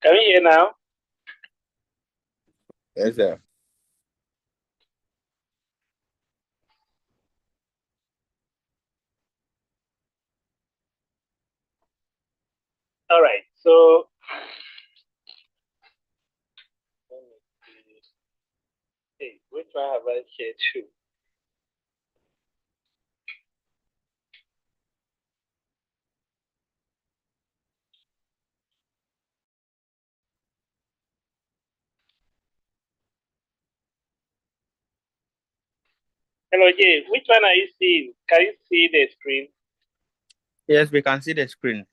Can you hear now? Yes, sir. All right. So let me see. Hey, which one have I shared to? Hello, Jay. Which one are you seeing? Can you see the screen? Yes, we can see the screen.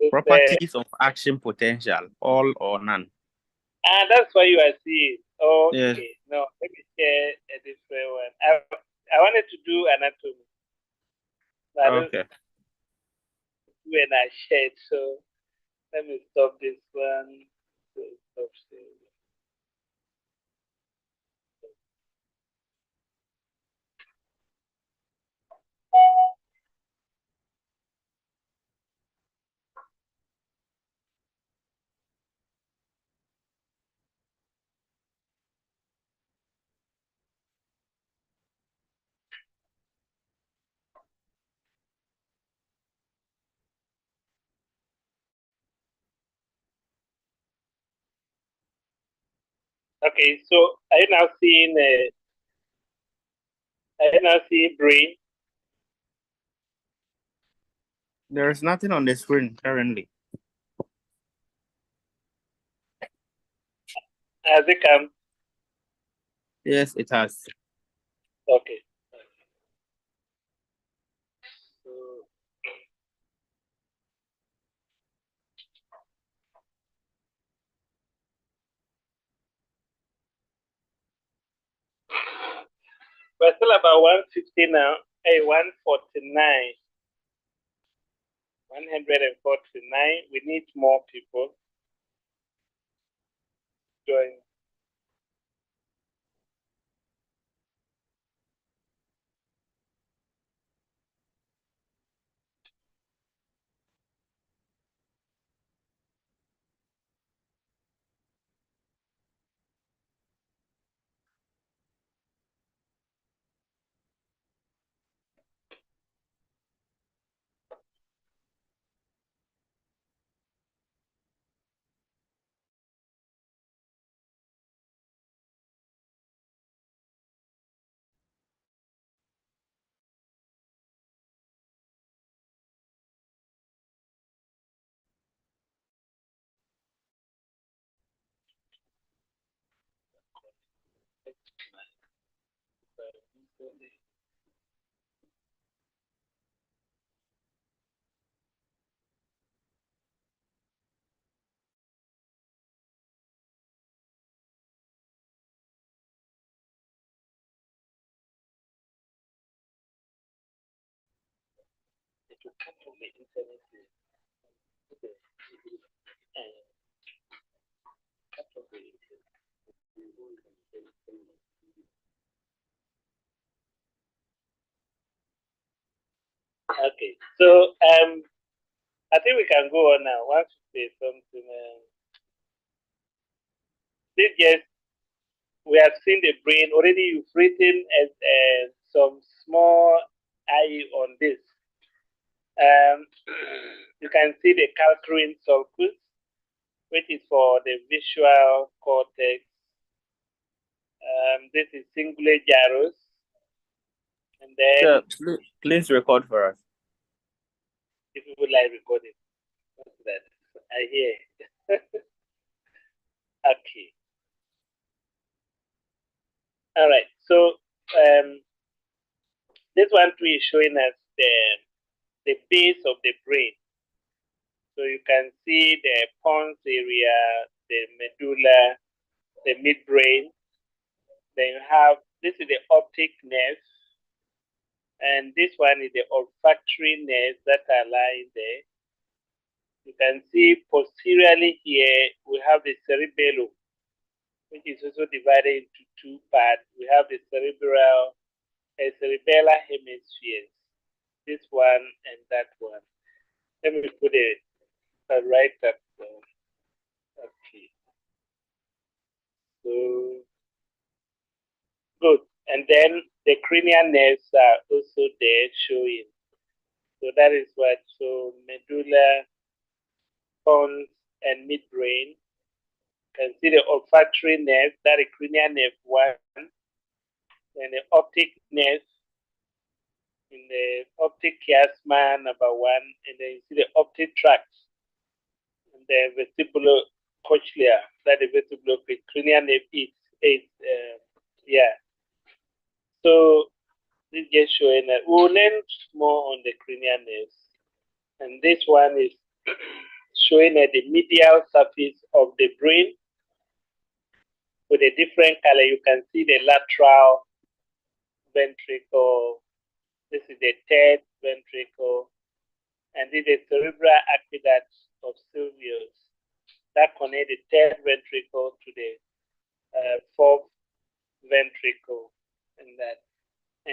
It's Properties of action potential, all or none. that's what you are seeing. Yes. Okay. No, let me share a different one. I wanted to do anatomy, but I don't Okay. when I shared. So let me stop this one. So stop sharing. Okay. So are you now seeing? Are you now seeing brain? There is nothing on the screen currently. Has it come? Yes, it has. Okay. So we're still about 150 now. Hey, 149. 149. We need more people join. It will come from the internet. Okay, so I think we can go on now. Once you say something, this just we have seen the brain already. You've written as some small I on this. You can see the calculin sulcus, which is for the visual cortex. This is cingulate gyrus, and then Sir, please record for us. if you would like recording, what's that? I hear. Okay. All right. So this one too is showing us the base of the brain. So you can see the pons area, the medulla, the midbrain. Then you have this is the optic nerve, and this one is the olfactory nerves that are lying there. You can see posteriorly here we have the cerebellum, which is also divided into two parts. We have the cerebellar hemispheres, this one and that one. Let me put it right up. Okay. So good. And then the cranial nerves are also there showing. So that is what, so medulla, pons, and midbrain. Can see the olfactory nerve, that is cranial nerve 1, and the optic nerve in the optic chiasma number 1, and then you see the optic tract, and the vestibulocochlear, that is cranial nerve 8, yeah. So this just showing that we'll learn more on the cranial nerves. And this one is showing at the medial surface of the brain with a different color. You can see the lateral ventricle. This is the third ventricle. And this is the cerebral aqueduct of Sylvius that connect the third ventricle to the fourth ventricle. And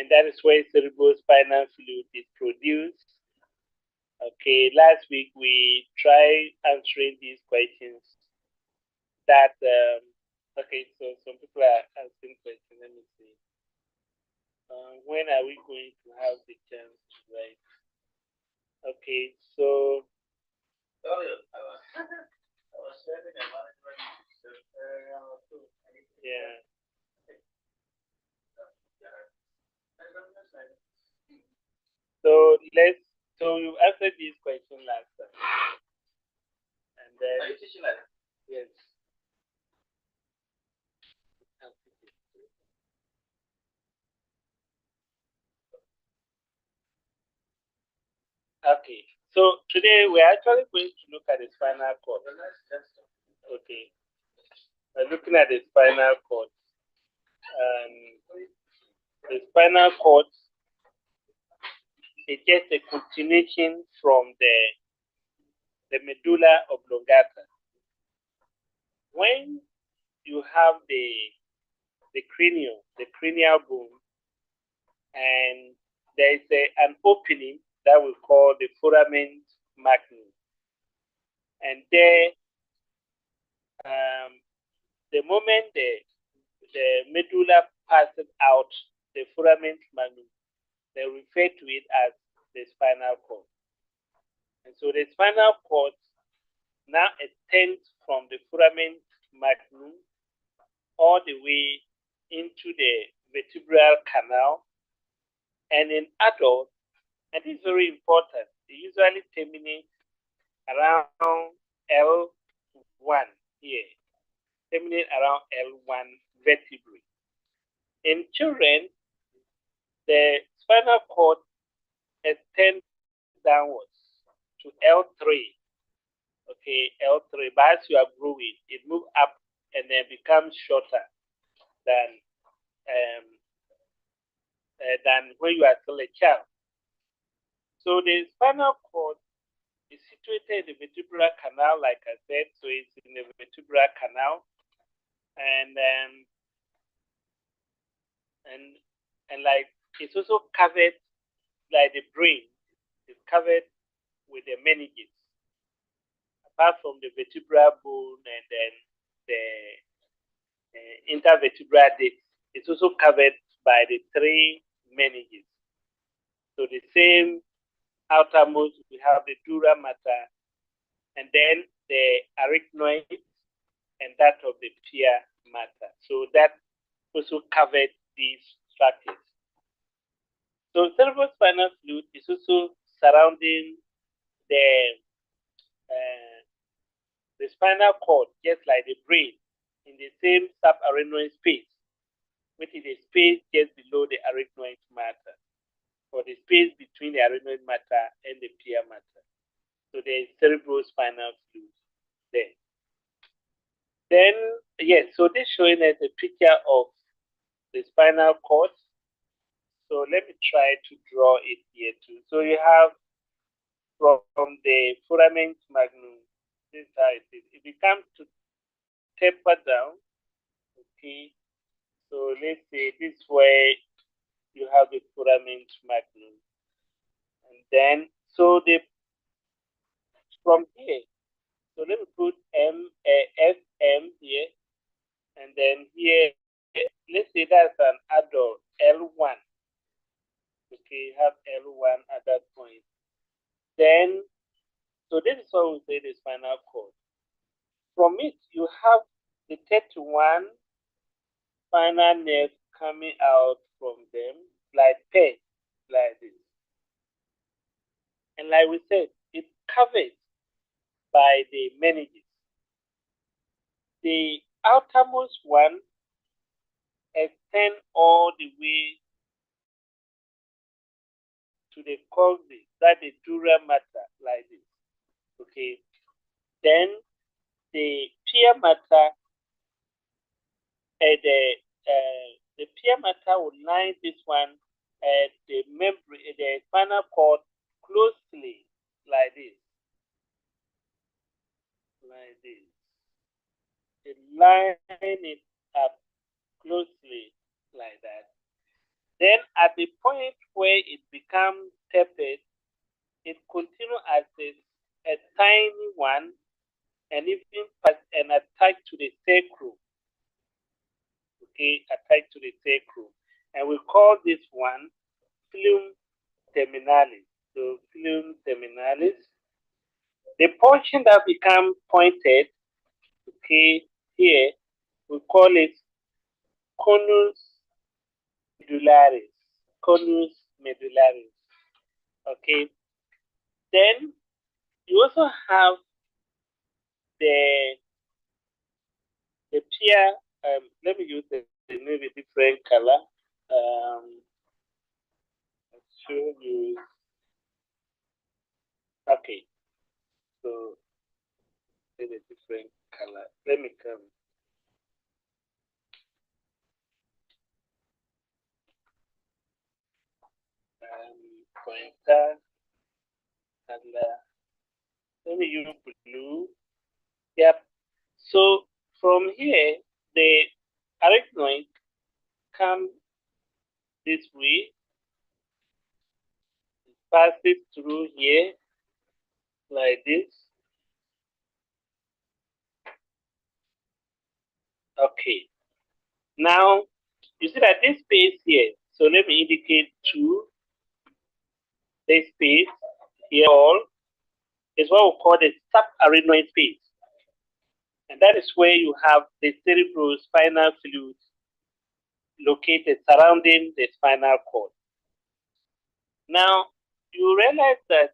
that is where cerebrospinal fluid is produced. Okay, last week we tried answering these questions. That okay, so some people are asking questions. Let me see. When are we going to have the chance to write? Okay, so yeah. So you answered this question last time. And then, are you teaching like that? Yes. Okay. So today we're actually going to look at the spinal cord. Okay. We're looking at the spinal cord. The spinal cord is just a continuation from the medulla oblongata. When you have the cranial bone, and there is an opening that we call the foramen magnum, and there, the moment the medulla passes out the foramen magnum, they refer to it as the spinal cord. And so the spinal cord now extends from the foramen magnum all the way into the vertebral canal. And in adults, and this is very important, they usually terminate around L1 here, terminate around L1 vertebrae. In children, the spinal cord extends downwards to L3. Okay, L3. But as you are growing, it moves up and then becomes shorter than when you are still a child. So the spinal cord is situated in the vertebral canal, like I said. So it's in the vertebral canal, and like it's also covered, like the brain is covered with the meninges. Apart from the vertebral bone and then the intervertebral disc, it's also covered by the 3 meninges. So the same outermost, we have the dura mater, and then the arachnoid, and that of the pia mater. So that also covered these structures. So cerebrospinal fluid is also surrounding the spinal cord, just like the brain, in the same subarachnoid space, which is the space just below the arachnoid mater, or the space between the arachnoid mater and the pia mater. So there is cerebrospinal fluid there. Then, yes, so this showing us a picture of the spinal cord. So let me try to draw it here too. So you have from the foramen magnum, this is how it is. It becomes to taper down. Okay. So let's say this way you have the foramen magnum. And then, so the from here, so let me put FM here, And then here, let's say that's an adult, L1. Okay, have L1 at that point. Then, so this is what we say the spinal cord. From it, you have the 31 spinal nerve coming out from them, like pairs, like this. And like we said, it's covered by the meninges. The outermost one extend all the way to the coccyx, that is dura mater, like this. Okay. Then the pia mater, the pia mater will line this one, the membrane, the spinal cord closely, like this, like this. They line it up closely, like that. Then at the point where it becomes tapered, it continues as a tiny one and even and attached to the sacrum. Okay, attached to the sacrum. And we call this one filum terminalis. So filum terminalis. The portion that becomes pointed, okay, here, we call it conus medullaris. Conus medullaris. Okay. Then you also have the pear. Let me use the maybe different color. Let's show you. Okay, so maybe a different color. Let me come. Pointer color. Let me use blue. Yep. So from here, the arachnoid comes this way, passes through here like this. Okay. Now you see that this space here. So let me indicate 2. This space here all is what we call the subarachnoid space. And that is where you have the cerebrospinal fluid located surrounding the spinal cord. Now, you realize that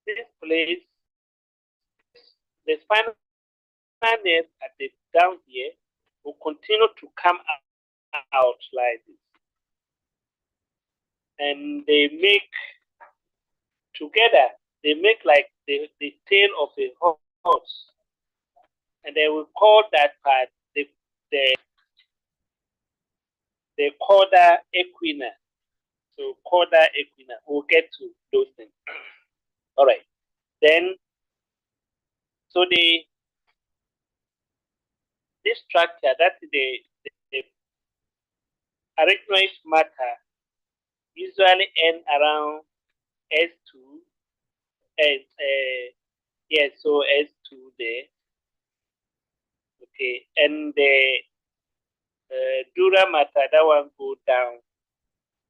this place, the spinal nerve at the down here will continue to come out like this. And they make together, they make like the tail of a horse. And they will call that part the cauda equina. So cauda equina. We'll get to those things. All right. Then, so this structure, that's the arachnoid matter, usually end around S2. Yes, so S2 there. Okay, and the dura mater, that one go down.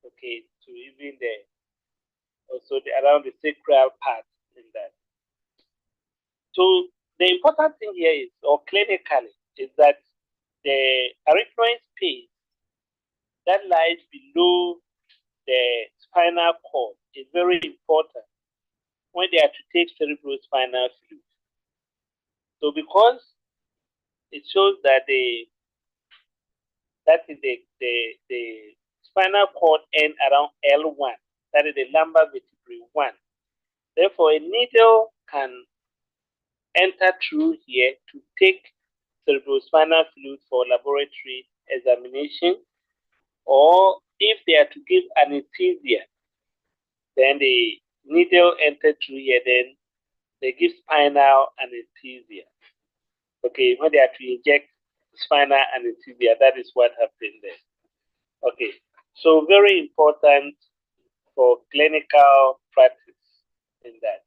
Okay, to even the also around the sacral part in that. So the important thing here is, or clinically, is that the arachnoid space that lies below the spinal cord is very important when they are to take cerebrospinal fluid. So because it shows that the spinal cord end around L1, that is the lumbar vertebrae 1. Therefore, a needle can enter through here to take cerebrospinal fluid for laboratory examination, or if they are to give anesthesia, then the needle enter through here, then they give spinal anesthesia. Okay, when they are to inject spinal anesthesia, that is what happened there. Okay, so very important for clinical practice in that.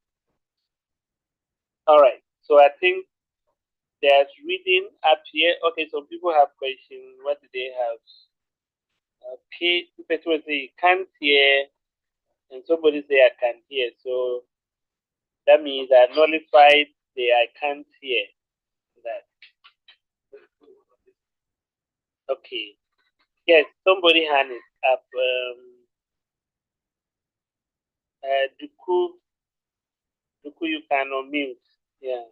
All right, so I think there's reading up here. Okay, some people have questions. What do they have? Okay, people say can't hear, and somebody say I can hear. So that means I nullified the I can't hear. That. Okay. Yes, somebody hand it up. Duku, you can unmute. Yeah.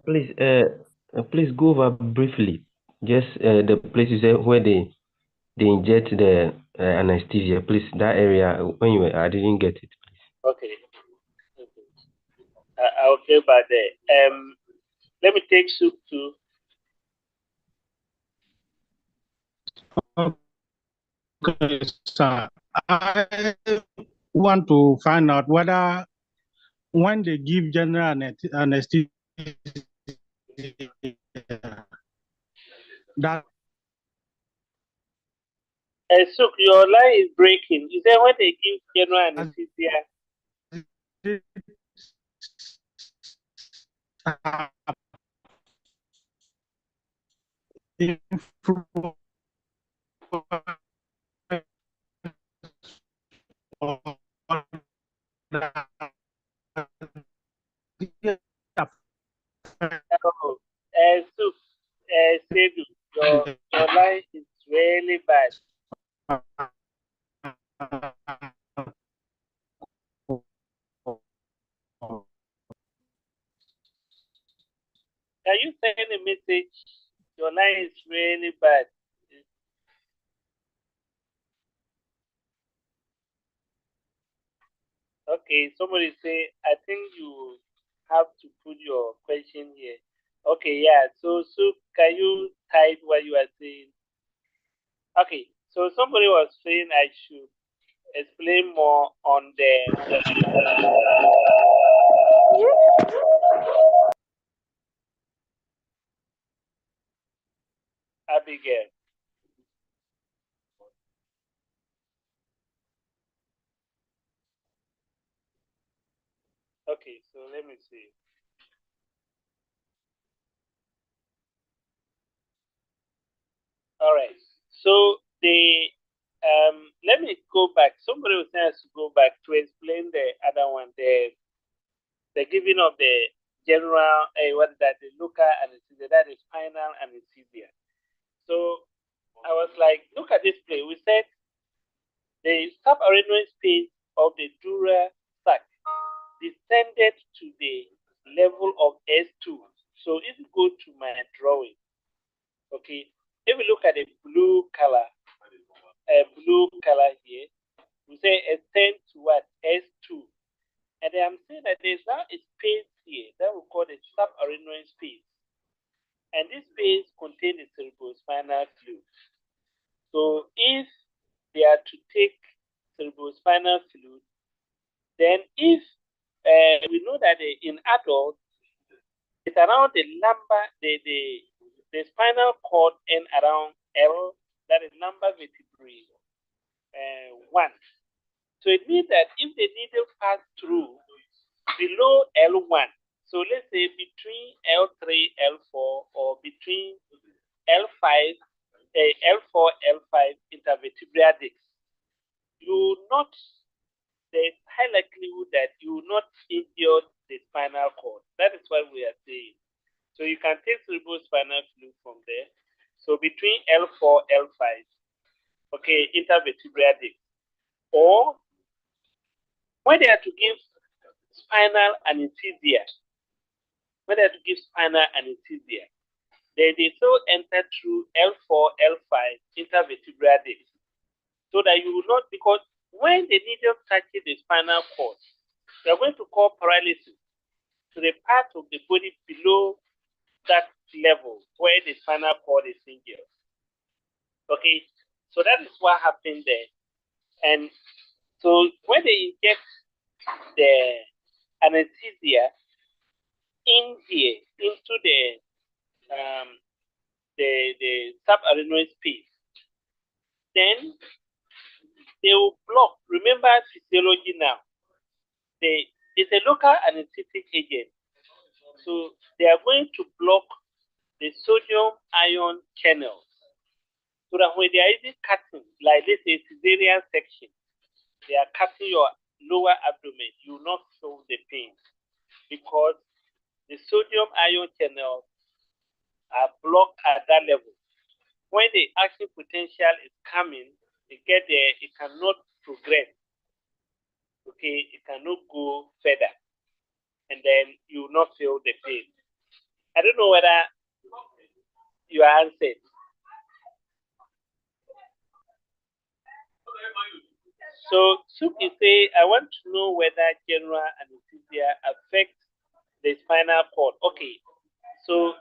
Please go over briefly. Just the places where they inject the anesthesia. Please, that area when I didn't get it. Okay. I'll get back there. Let me take soup too. Okay, sir. I want to find out whether when they give general anesthesia, that Sook, your line is breaking. You say when they give general anesthesia? Oh, Sook, Sedu, your line is really bad. Can you send a message? Your line is really bad. Okay, somebody say, I think you have to put your question here. Okay, yeah. So, can you type what you are saying? Okay, so somebody was saying I should explain more on the Abigail. Okay, so let me see. All right. So let me go back. Somebody was saying I should go back to explain the other one, the giving of the general what is that, the local anesthesia, that is spinal anesthesia. So I was like, look at this play. We said the subarachnoid space of the dura sac descended to the level of S2. So if you go to my drawing, okay, if we look at the blue color here, we say extend to what? S2. And then I'm saying that there's now a space here that we call the subarachnoid space. And this space contains the cerebrospinal fluid. So if they are to take cerebrospinal fluid, then if we know that in adults, it's around the lumbar, the spinal cord end around L, that is lumbar vertebrae 1. So it means that if the needle pass through below L1, so let's say between L3, L4, or between L5, L4, L5 intervertebral discs, there's high likelihood that you will not injure the spinal cord. That is what we are saying. So you can take cerebrospinal fluid from there. So between L4, L5, okay, intervertebral disc. Or when they are to give spinal anesthesia, they still enter through L4, L5 intervertebral disc. So that you will not, because when the needle touches the spinal cord, we are going to cause paralysis to the part of the body below that level where the spinal cord is injured. Okay, so that is what happened there. And so when they inject the anesthesia in here into the subarachnoid space, then they will block. Remember physiology now. It's a local anesthetic agent. So they are going to block the sodium ion channels. So that when they are even cutting, like this is cesarean section, they are cutting your lower abdomen, you will not feel the pain because the sodium ion channels are blocked at that level. When the action potential is coming, it get there, it cannot progress. Okay, it cannot go further. And then you will not feel the pain. I don't know whether you are answered. So Suki say, I want to know whether general anesthesia affects the spinal cord. Okay, so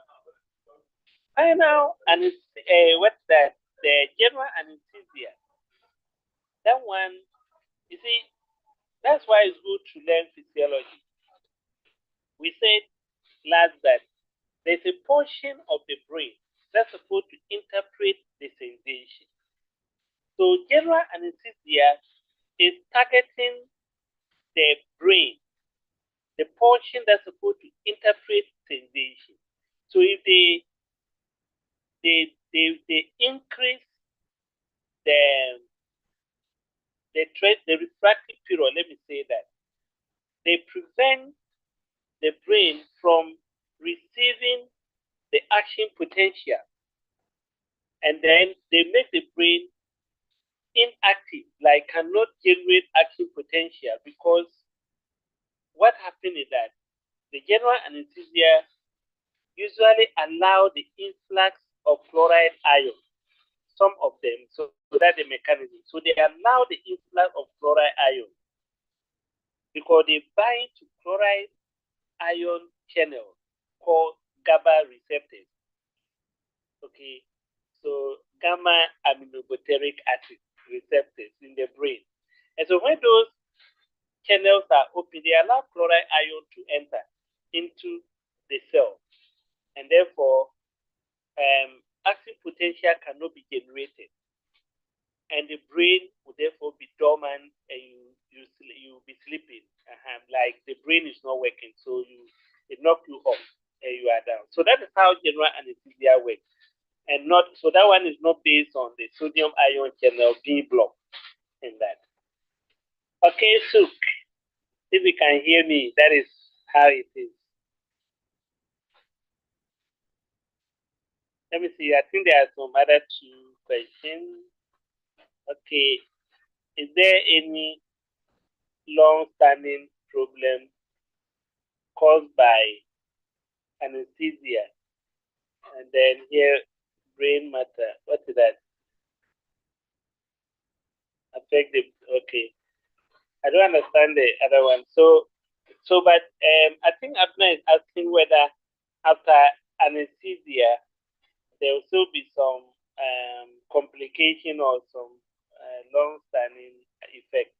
spinal anesthesia, what's that? The general anesthesia. That one, you see, that's why it's good to learn physiology. We said last that there's a portion of the brain that's supposed to interpret the sensation. So general anesthesia is targeting the brain, the portion that's supposed to interpret sensation. So if they increase the refractive period, let me say that, they prevent the brain from receiving the action potential, and then they make the brain inactive, like cannot generate action potential, because what happens is that the general anesthesia usually allow the influx of chloride ion, some of them, so that's the mechanism. So they allow the influx of chloride ion because they bind to chloride ion channel called GABA receptors. Okay, so gamma aminobutyric acid receptors in the brain. And so when those channels are open, they allow chloride ion to enter into the cell. And therefore, action potential cannot be generated. And the brain will therefore be dormant, and you'll be sleeping. Like the brain is not working, so it knocks you off and you are down. So that is how general anesthesia works. And not so that one is not based on the sodium ion channel being blocked in that. Okay, Suk, if you can hear me, that is how it is. Let me see. I think there are some other two questions. Okay, is there any long-standing problem caused by anesthesia? And then here, brain matter. What is that? Affect the, okay. I don't understand the other one. But I think Abner is asking whether after anesthesia, there will still be some complication or some long-standing effect.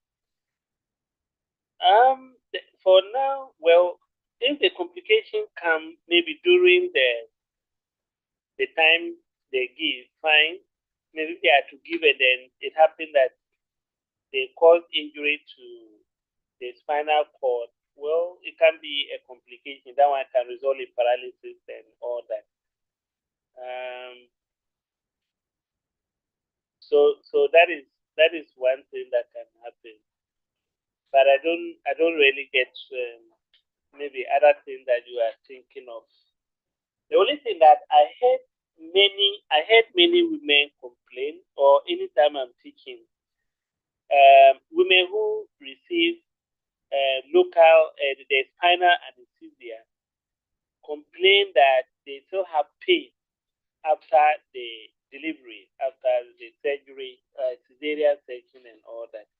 For now, well, if the complication come maybe during the time they give, fine. Maybe they are to give it, then it happened that they cause injury to the spinal cord. Well, it can be a complication. That one can result in paralysis and all that. So that is one thing that can happen. But I don't really get maybe other things that you are thinking of. The only thing that I heard many women complain, or anytime I'm teaching, women who receive local the spinal anesthesia complain that they still have pain after the delivery, after the surgery, cesarean section and all that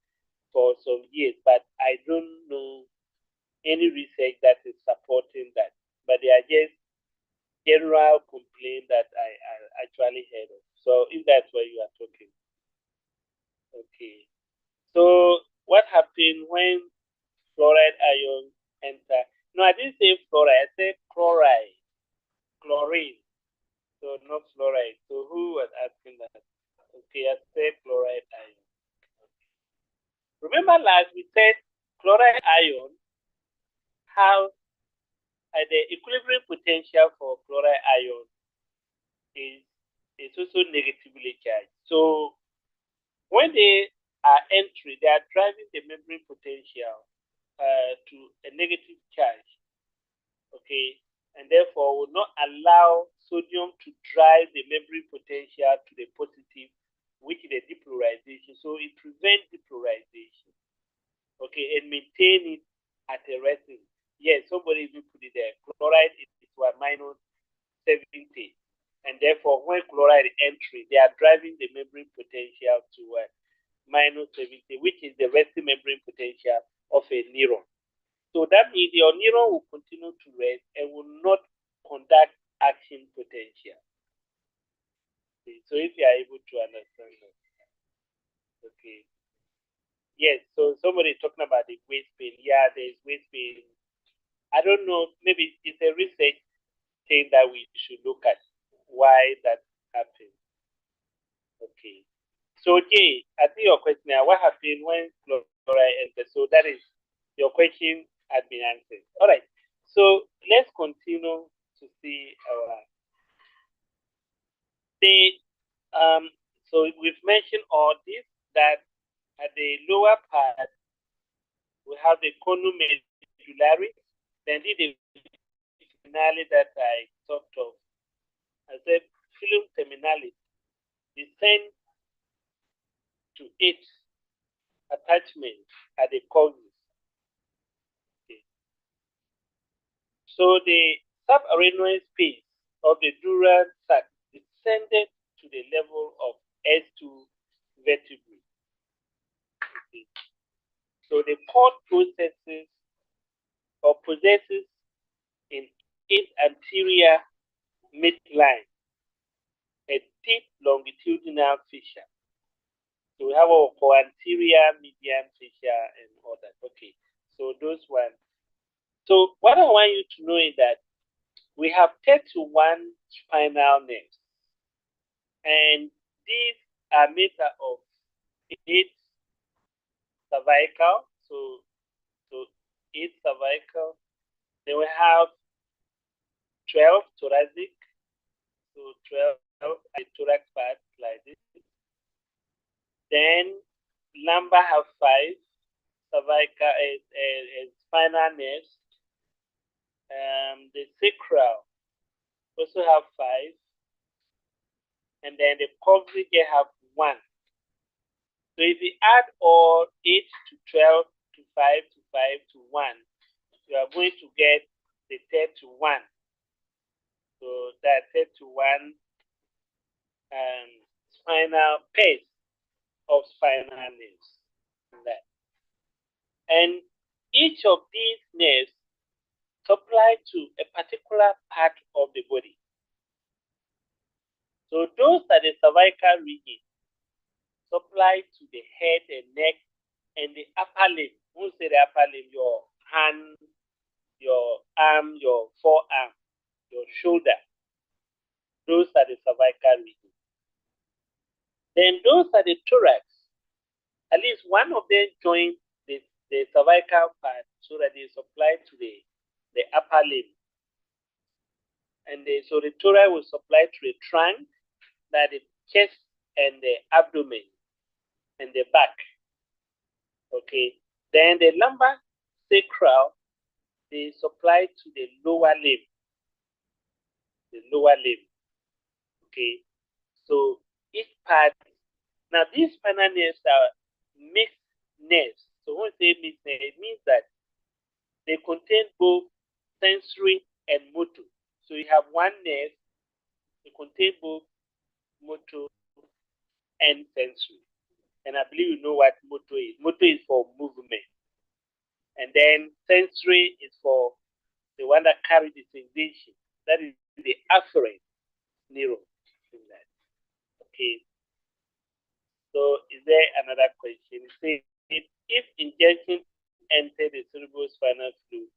for some years. But I don't know any research that is supporting that. But they are just general complaint that I actually heard of. So if that's what you are talking. Okay. So what happened when fluoride ion enter? No, I didn't say fluoride, I said chloride. Chlorine. So not fluoride. So who was asking that? Okay, I said chloride ion. Remember last we said chloride ion have the equilibrium potential for chloride ion is also negatively charged. So when they are entering, they are driving the membrane potential to a negative charge, okay, and therefore will not allow sodium to drive the membrane potential to the positive, which is the depolarization. So it prevents depolarization, okay, and maintain it at a resting. Yes, somebody will put it there. Chloride is to a minus 70. And therefore, when chloride entry, they are driving the membrane potential to minus 70, which is the resting membrane potential of a neuron. So that means your neuron will continue to rest and will not conduct action potential. Okay. So if you are able to understand that. Okay. Yes, so somebody talking about the waist pain. Yeah, there's waist pain. I don't know, maybe it's a research thing that we should look at why that happens. Okay. So Jay, I think your question now, what happened when chloride enters? So that is your question has been answered. All right. So let's continue to see our so we've mentioned all this, that at the lower part we have the conum medullaris, then the finale that I talked of. I said filum terminalis descend to its attachment at the causes. Okay. So the subarachnoid space of the dural sac descended to the level of S2 vertebrae. Okay. So the cord processes or possesses in its anterior midline a deep longitudinal fissure. So we have our anterior, median fissure, and all that. Okay, so those ones. So what I want you to know is that we have 31 spinal nerves, and these are made up of 8 cervical, so 8 cervical. Then we have 12 thoracic, so 12 at the thorax part like this. Then lumbar have 5 cervical spinal nerves. The sacral also have 5, and then the coxae have 1. So if you add all 8 to 12 to 5 to 5 to 1, you are going to get the 31. So that 31 spinal pairs of spinal nerves. And each of these nerves supply to a particular part of the body. So those are the cervical region, supply to the head and neck and the upper limb. Who say the upper limb? Your hand, your arm, your forearm, your shoulder. Those are the cervical region. Then those are the thorax. At least one of them joins the cervical part so that they supply to the upper limb. And so the thorax will supply to the trunk, that the chest and the abdomen and the back. Okay. Then the lumbar sacral, they supply to the lower limb. The lower limb. Okay. So each part, now these spinal nerves are mixed nerves. So when we say mixed nerves, it means that they contain both sensory and motor. So you have one nerve, it contains both motor and sensory. And I believe you know what motor is. Motor is for movement. And then sensory is for the one that carries the sensation. That is the afferent neuron. Okay. So is there another question? It says, if injection enter the cerebrospinal fluid,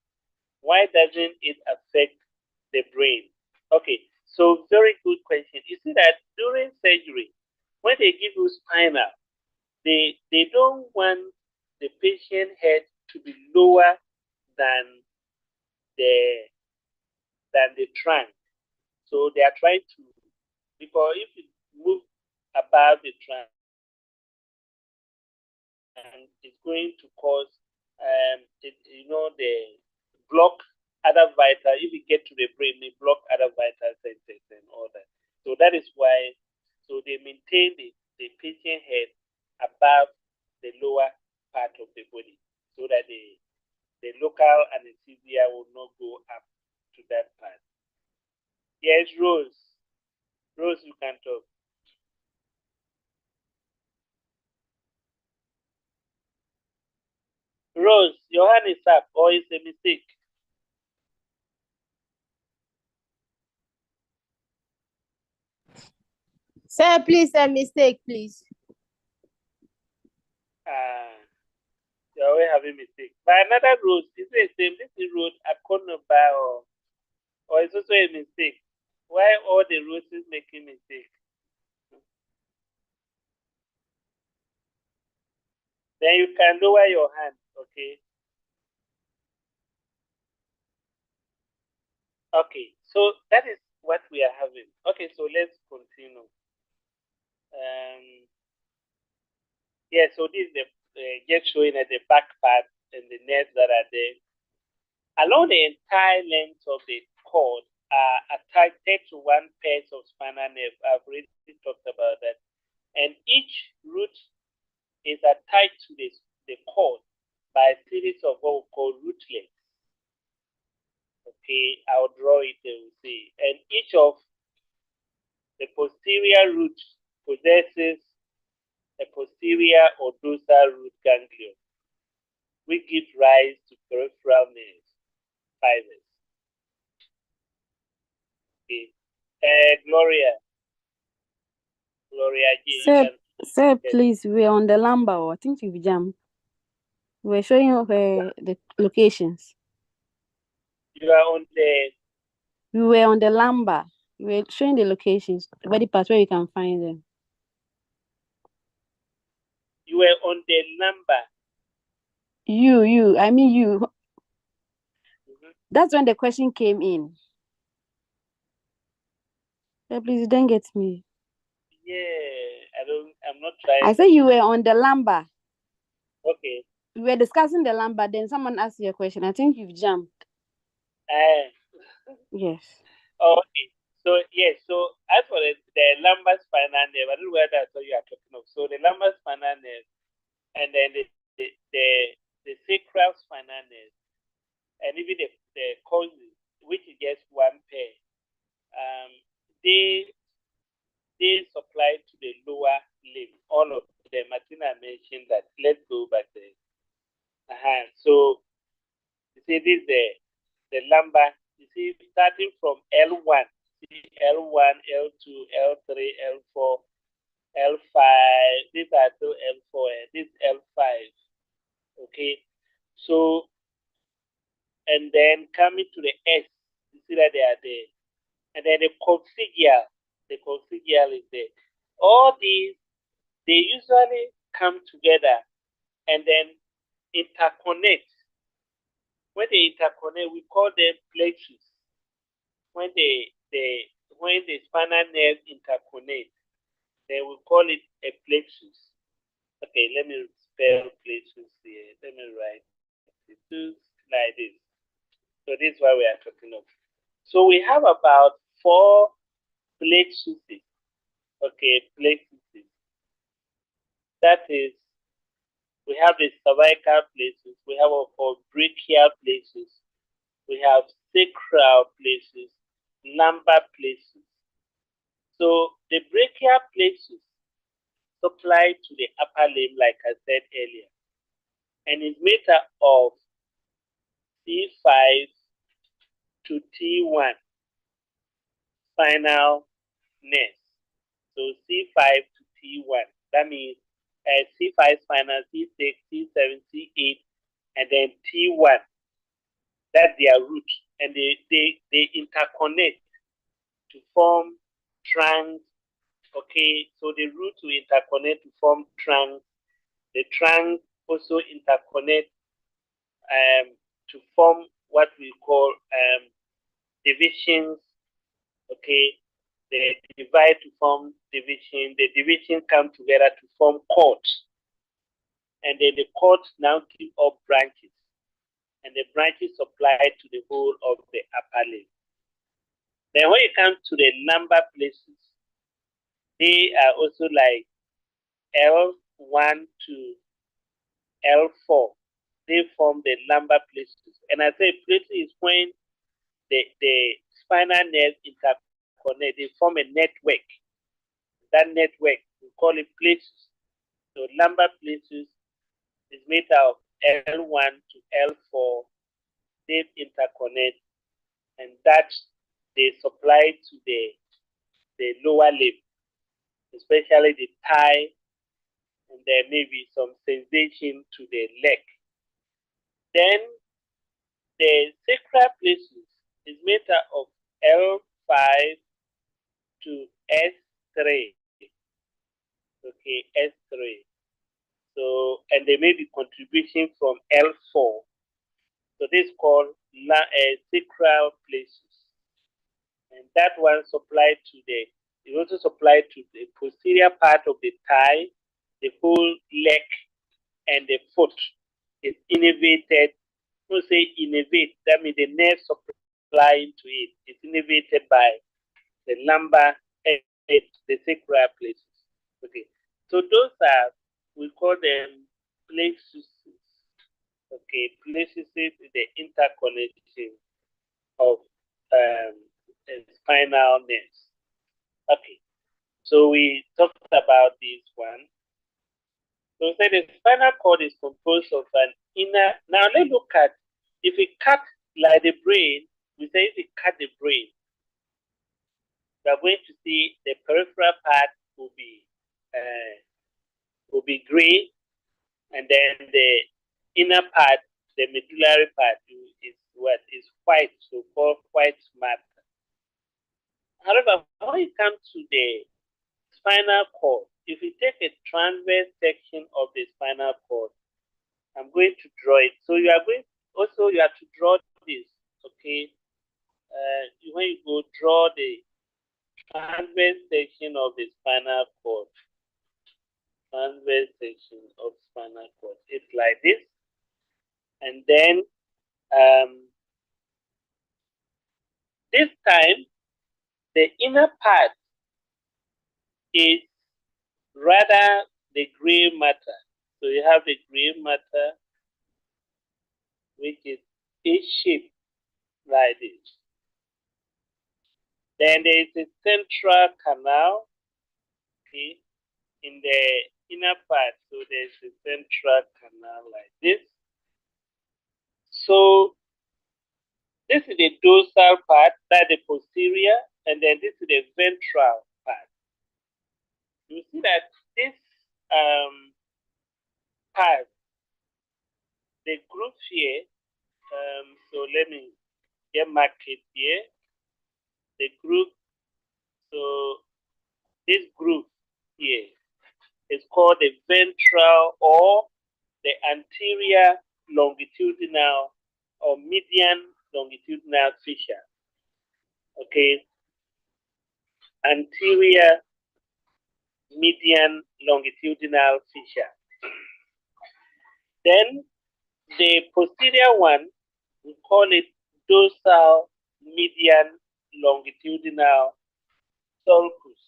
why doesn't it affect the brain? Okay, so very good question. You see that during surgery, when they give you spinal, they don't want the patient head to be lower than the than the trunk. So they are trying to, because if you move above the trunk, and it's going to cause, the block other vital. If you get to the brain, they block other vital centers and all that. So that is why. So they maintain the patient head above the lower part of the body, so that the local anesthesia will not go up to that part. Yes, Rose. Rose, you can talk. Rose, your hand is up, or is a mistake? Sir, please, a mistake, please. You always have a mistake. But another Rose, is it the same? This is road Akonoba, or it's also a mistake? Why all the roses making mistakes? Then you can lower your hand, okay? Okay, so that is what we are having. Okay, so let's continue. Yeah, so this is the just showing at the back part and the nerves that are there. Along the entire length of the cord are attached to one pair of spinal nerve. I've already talked about that. And each root is attached to the cord by a series of what we call rootlets. Okay, I'll draw it and we'll see. And each of the posterior roots possesses a posterior or dorsal root ganglion, which gives rise to peripheral nerves, fibers. Okay. Gloria, Sir, please, we're on the lumbar. I think you've jumped. We're showing the locations. You are on the. We were on the lumbar. We're showing the locations, the body parts where you can find them. You were on the number. I mean you. Mm-hmm. That's when the question came in. Sir, please, you don't get me. Yeah, I'm not trying. I said you were on the lumbar. Okay. We were discussing the lumbar, then someone asked you a question. I think you've jumped. Yes. Oh, okay. So, yes, so as for the lumbar spinal nerve, I don't know whether that's what you are talking of. So, the lumbar spinal nerve, and then the sacral spinal nerve, and even the causes, which is just one pair, they supply to the lower limb. All of them. Martina mentioned that. Let's go back there. So, you see, this is the lumbar. You see, starting from L1, L1, L2, L3, L4, L5. These are still L4, and this L5. Okay, so and then coming to the S, you see that they are there, and then the coccygeal is there. All these, they usually come together and then interconnect. When they interconnect, we call them plexus. When the spinal nerve interconnect, then we call it a plexus. Okay, let me spell plexus here. Let me write it like this. So this is what we are talking about. So we have about 4 plexuses. Okay, plexuses. That is, we have the cervical plexus, we have our brachial plexus, we have sacral plexus, lumbar plexus. So the brachial plexus supply to the upper limb, like I said earlier, and is made up of C5 to T1 spinal nerves. So C5 to T1. That means C5 spinal, C6, C7, C8, and then T1. That's their root. And they interconnect to form trunks. Okay, so the root will interconnect to form trunks. The trunk also interconnect to form what we call divisions, okay, they divide to form division. The divisions come together to form cords. And then the cords now give up branches. And the branches supply to the whole of the upper limb. Then when you come to the lumbar places, they are also like L1 to L4. They form the lumbar places. And I say places is when the spinal nerves interconnect. They form a network. That network, we call it places. So lumbar places is made out of L1 to L4. They interconnect, and that they supply to the lower limb, especially the thigh, and there may be some sensation to the leg. Then the sacral plexus is made up of L5 to S3. Okay, S3. So, and there may be contribution from L4. So this is called sacral plexus. And that one supplied to it also supplied to the posterior part of the thigh, the whole leg, and the foot. It's innervated. When we say innervate, that means the nerve supplying to it. It's innervated by the lumbar and the sacral plexus. Okay. So those are, we call them plexuses. Okay, plexuses is the interconnection of spinal nerves. Okay, so we talked about this one. So say the spinal cord is composed of an inner. Now let's look at, if we cut like the brain, we say if we cut the brain, we are going to see the peripheral part will be gray, and then the inner part, the medullary part, is what is white, so called white matter. However, when it comes to the spinal cord, if we take a transverse section of the spinal cord, I'm going to draw it. So you are going, also you have to draw this, okay? When you go draw the transverse section of the spinal cord, transverse section of spinal cord, it's like this. And then this time, the inner part is rather the gray matter. So you have the gray matter, which is shape like this. Then there is a central canal, okay, in the inner part. So there's a central canal like this. So this is the dorsal part, that's the posterior, and then this is the ventral part. You see that this part, the groove here, so let me get mark it here. The groove, so this groove here is called the ventral or the anterior longitudinal or median longitudinal fissure. Okay, anterior median longitudinal fissure. Then the posterior one, we call it dorsal median longitudinal sulcus.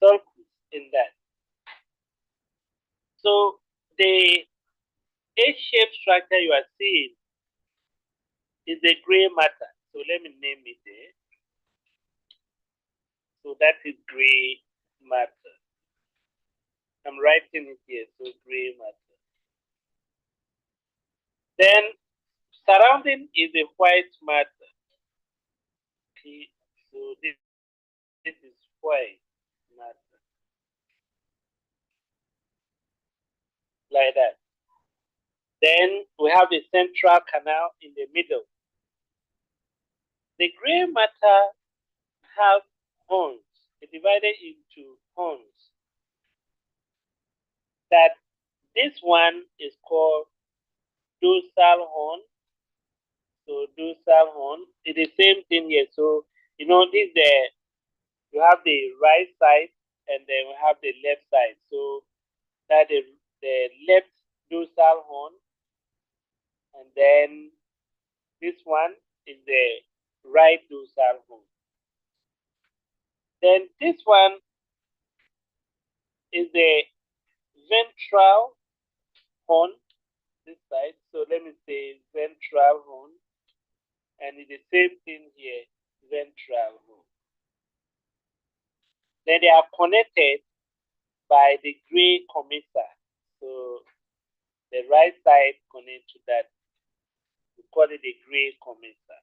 Sulcus in that. So the A-shaped structure you are seeing is the gray matter. So let me name it there. So that is gray matter. I'm writing it here, so gray matter. Then surrounding is a white matter. Okay, so this is white matter. Like that. Then we have the central canal in the middle. The gray matter have horns. It's divided into horns. That this one is called dorsal horn. So dorsal horn. It's the same thing here. So you know this you have the right side and then we have the left side. So that the left dorsal horn, and then this one is the right dorsal horn. Then this one is the ventral horn, this side. So let me say ventral horn, and it's the same thing here, ventral horn. Then they are connected by the gray commissar. So the right side connect to that. We call it the gray commissar.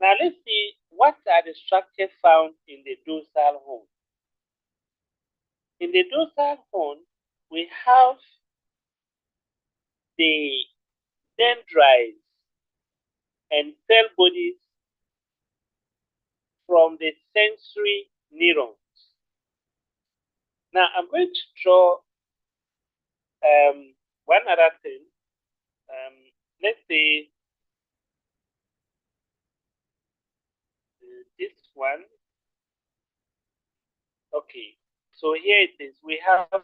Now let's see what are the structures found in the dorsal horn. In the dorsal horn, we have the dendrites and cell bodies from the sensory neurons. Now I'm going to draw one other thing. Let's say this one. Okay, so here it is. We have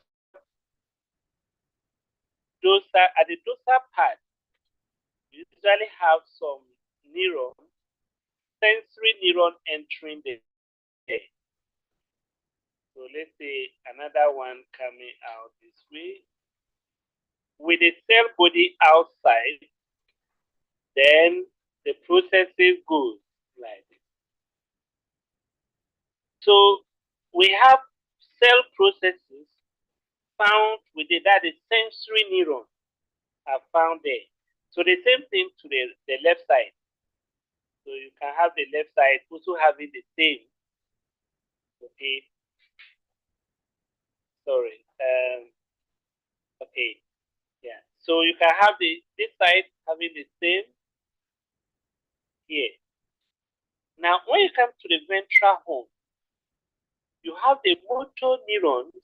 dorsal, at the dorsal part, you usually have some neurons, sensory neuron entering the head. So let's say another one coming out this way. With the cell body outside, then the processes goes like this. So we have cell processes found within that, the sensory neurons are found there. So the same thing to the left side. So you can have the left side also having the same. Okay. Sorry. Okay. Yeah. So you can have this side having the same here. Now, when you come to the ventral horn, you have the motor neurons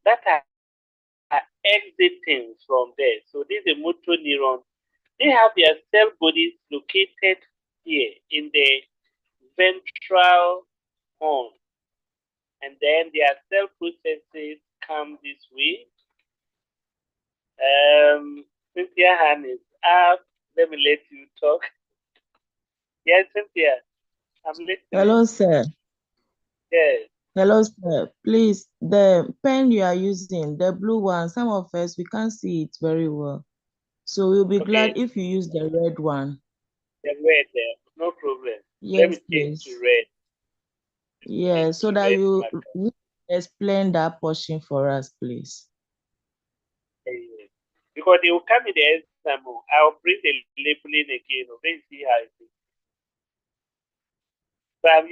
that are exiting from there. So this is the motor neuron. They have their cell bodies located here in the ventral horn. And then their cell processes come this way. Cynthia hand is up. Let me let you talk. Yes, Cynthia. I'm listening. Hello, sir. Yes. Hello, sir. Please, the pen you are using, the blue one, some of us, we can't see it very well. So we'll be glad if you use the red one. The red there, no problem. Yes, let me change to red. Yeah, so that you explain that portion for us, please. Because they will come in the exam. I'll bring the labeling again. Let's see how it is. So I'll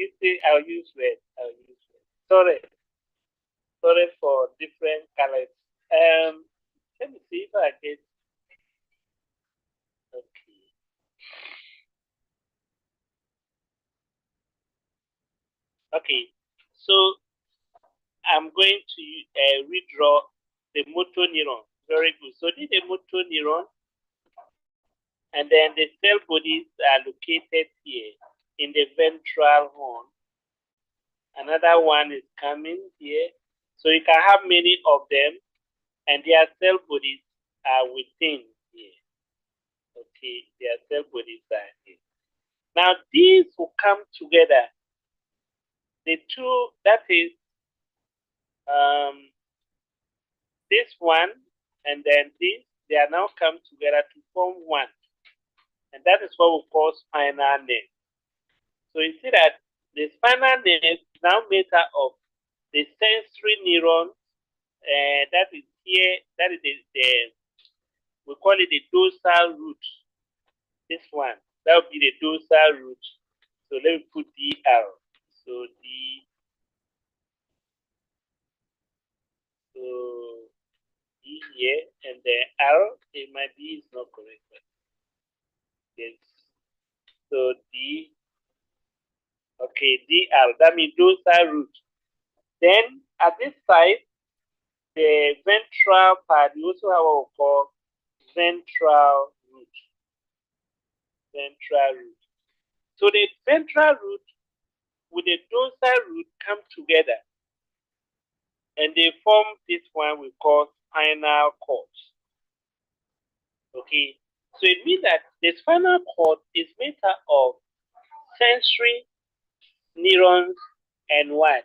use red. Sorry for different colors. Let me see if I get. Okay. So I'm going to redraw the motor neuron. Very good. So this is the motor neuron, and then the cell bodies are located here in the ventral horn. Another one is coming here. So you can have many of them, and their cell bodies are within here. Okay, their cell bodies are here. Now these will come together. The two, that is this one and then this, they are now come together to form one. And that is what we call spinal nerve. So you see that the spinal nerve is now made up of the sensory neurons, that is here, that is we call it the dorsal root. This one, that would be the dorsal root. So let me put DR. So D here, and the R, my D is not correct. Yes. So D, okay, DR, that means dorsal root. Then at this side, the ventral part, we also have what we call ventral root. ventral root. So the ventral root with the dorsal root come together and they form this one we call spinal cord. Okay, so it means that the spinal cord is made up of sensory neurons and what?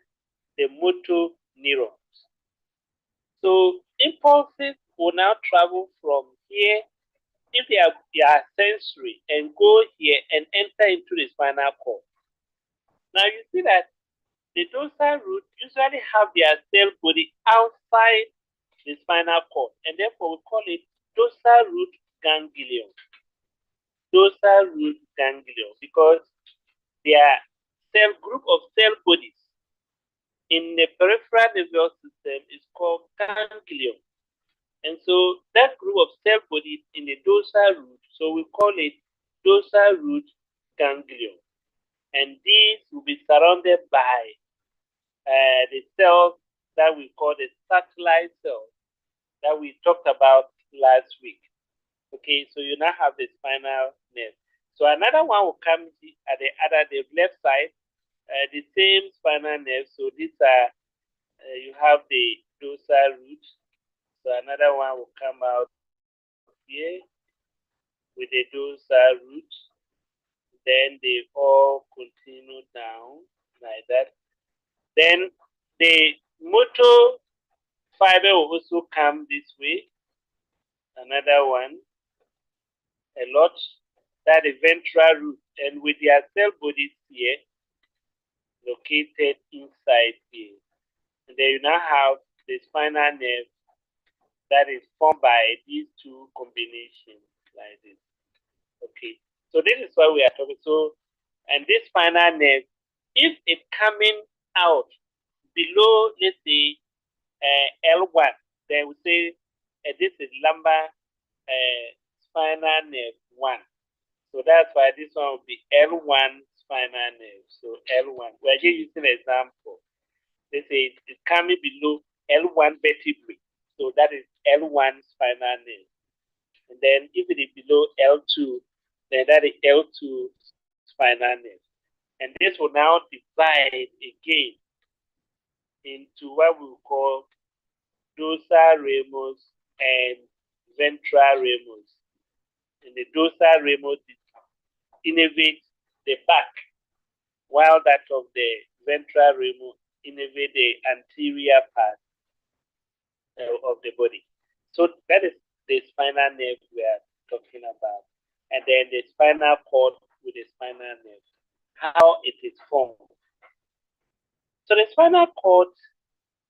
The motor neurons. So impulses will now travel from here, if they are sensory, and go here and enter into the spinal cord. Now you see that the dorsal root usually have their cell body outside the spinal cord, and therefore we call it dorsal root ganglion. Dorsal root ganglion, because their cell group of cell bodies in the peripheral nervous system is called ganglion. And so that group of cell bodies in the dorsal root, so we call it dorsal root ganglion. And these will be surrounded by the cells that we call the satellite cells that we talked about last week. Okay, so you now have the spinal nerve. So another one will come at the left side, the same spinal nerve. So these are, you have the dorsal root. So another one will come out here with the dorsal root. Then they all continue down like that. Then the motor fiber will also come this way. Another one, a lot, that is ventral root, and with their cell bodies here, located inside here. And then you now have the spinal nerve that is formed by these two combinations like this. Okay, so this is what we are talking. So, and this spinal nerve, if it's coming out below, let's say, L1, then we say this is lumbar spinal nerve 1. So that's why this one will be L1 spinal nerve. So L1, we're just using an example. Let's say it's coming below L1 vertebrae. So that is L1 spinal nerve. And then if it is below L2, then that is L2 spinal nerve. And this will now divide again into what we will call dorsal ramus and ventral ramus. And the dorsal ramus innervates the back, while that of the ventral ramus innervates the anterior part of the body. So that is the spinal nerve we are talking about. And then the spinal cord with the spinal nerve, how it is formed. So the spinal cord,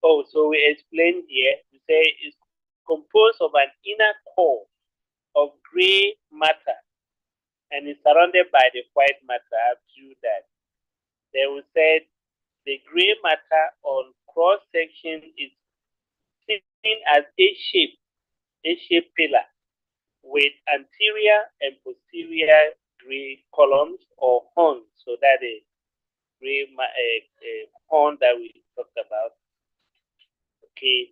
so we explained here, we say it's composed of an inner core of gray matter and is surrounded by the white matter. I've drew that. Then we said the gray matter on cross section is seen as A-shaped pillar with anterior and posterior gray columns or horns. So that is gray horn that we talked about. Okay,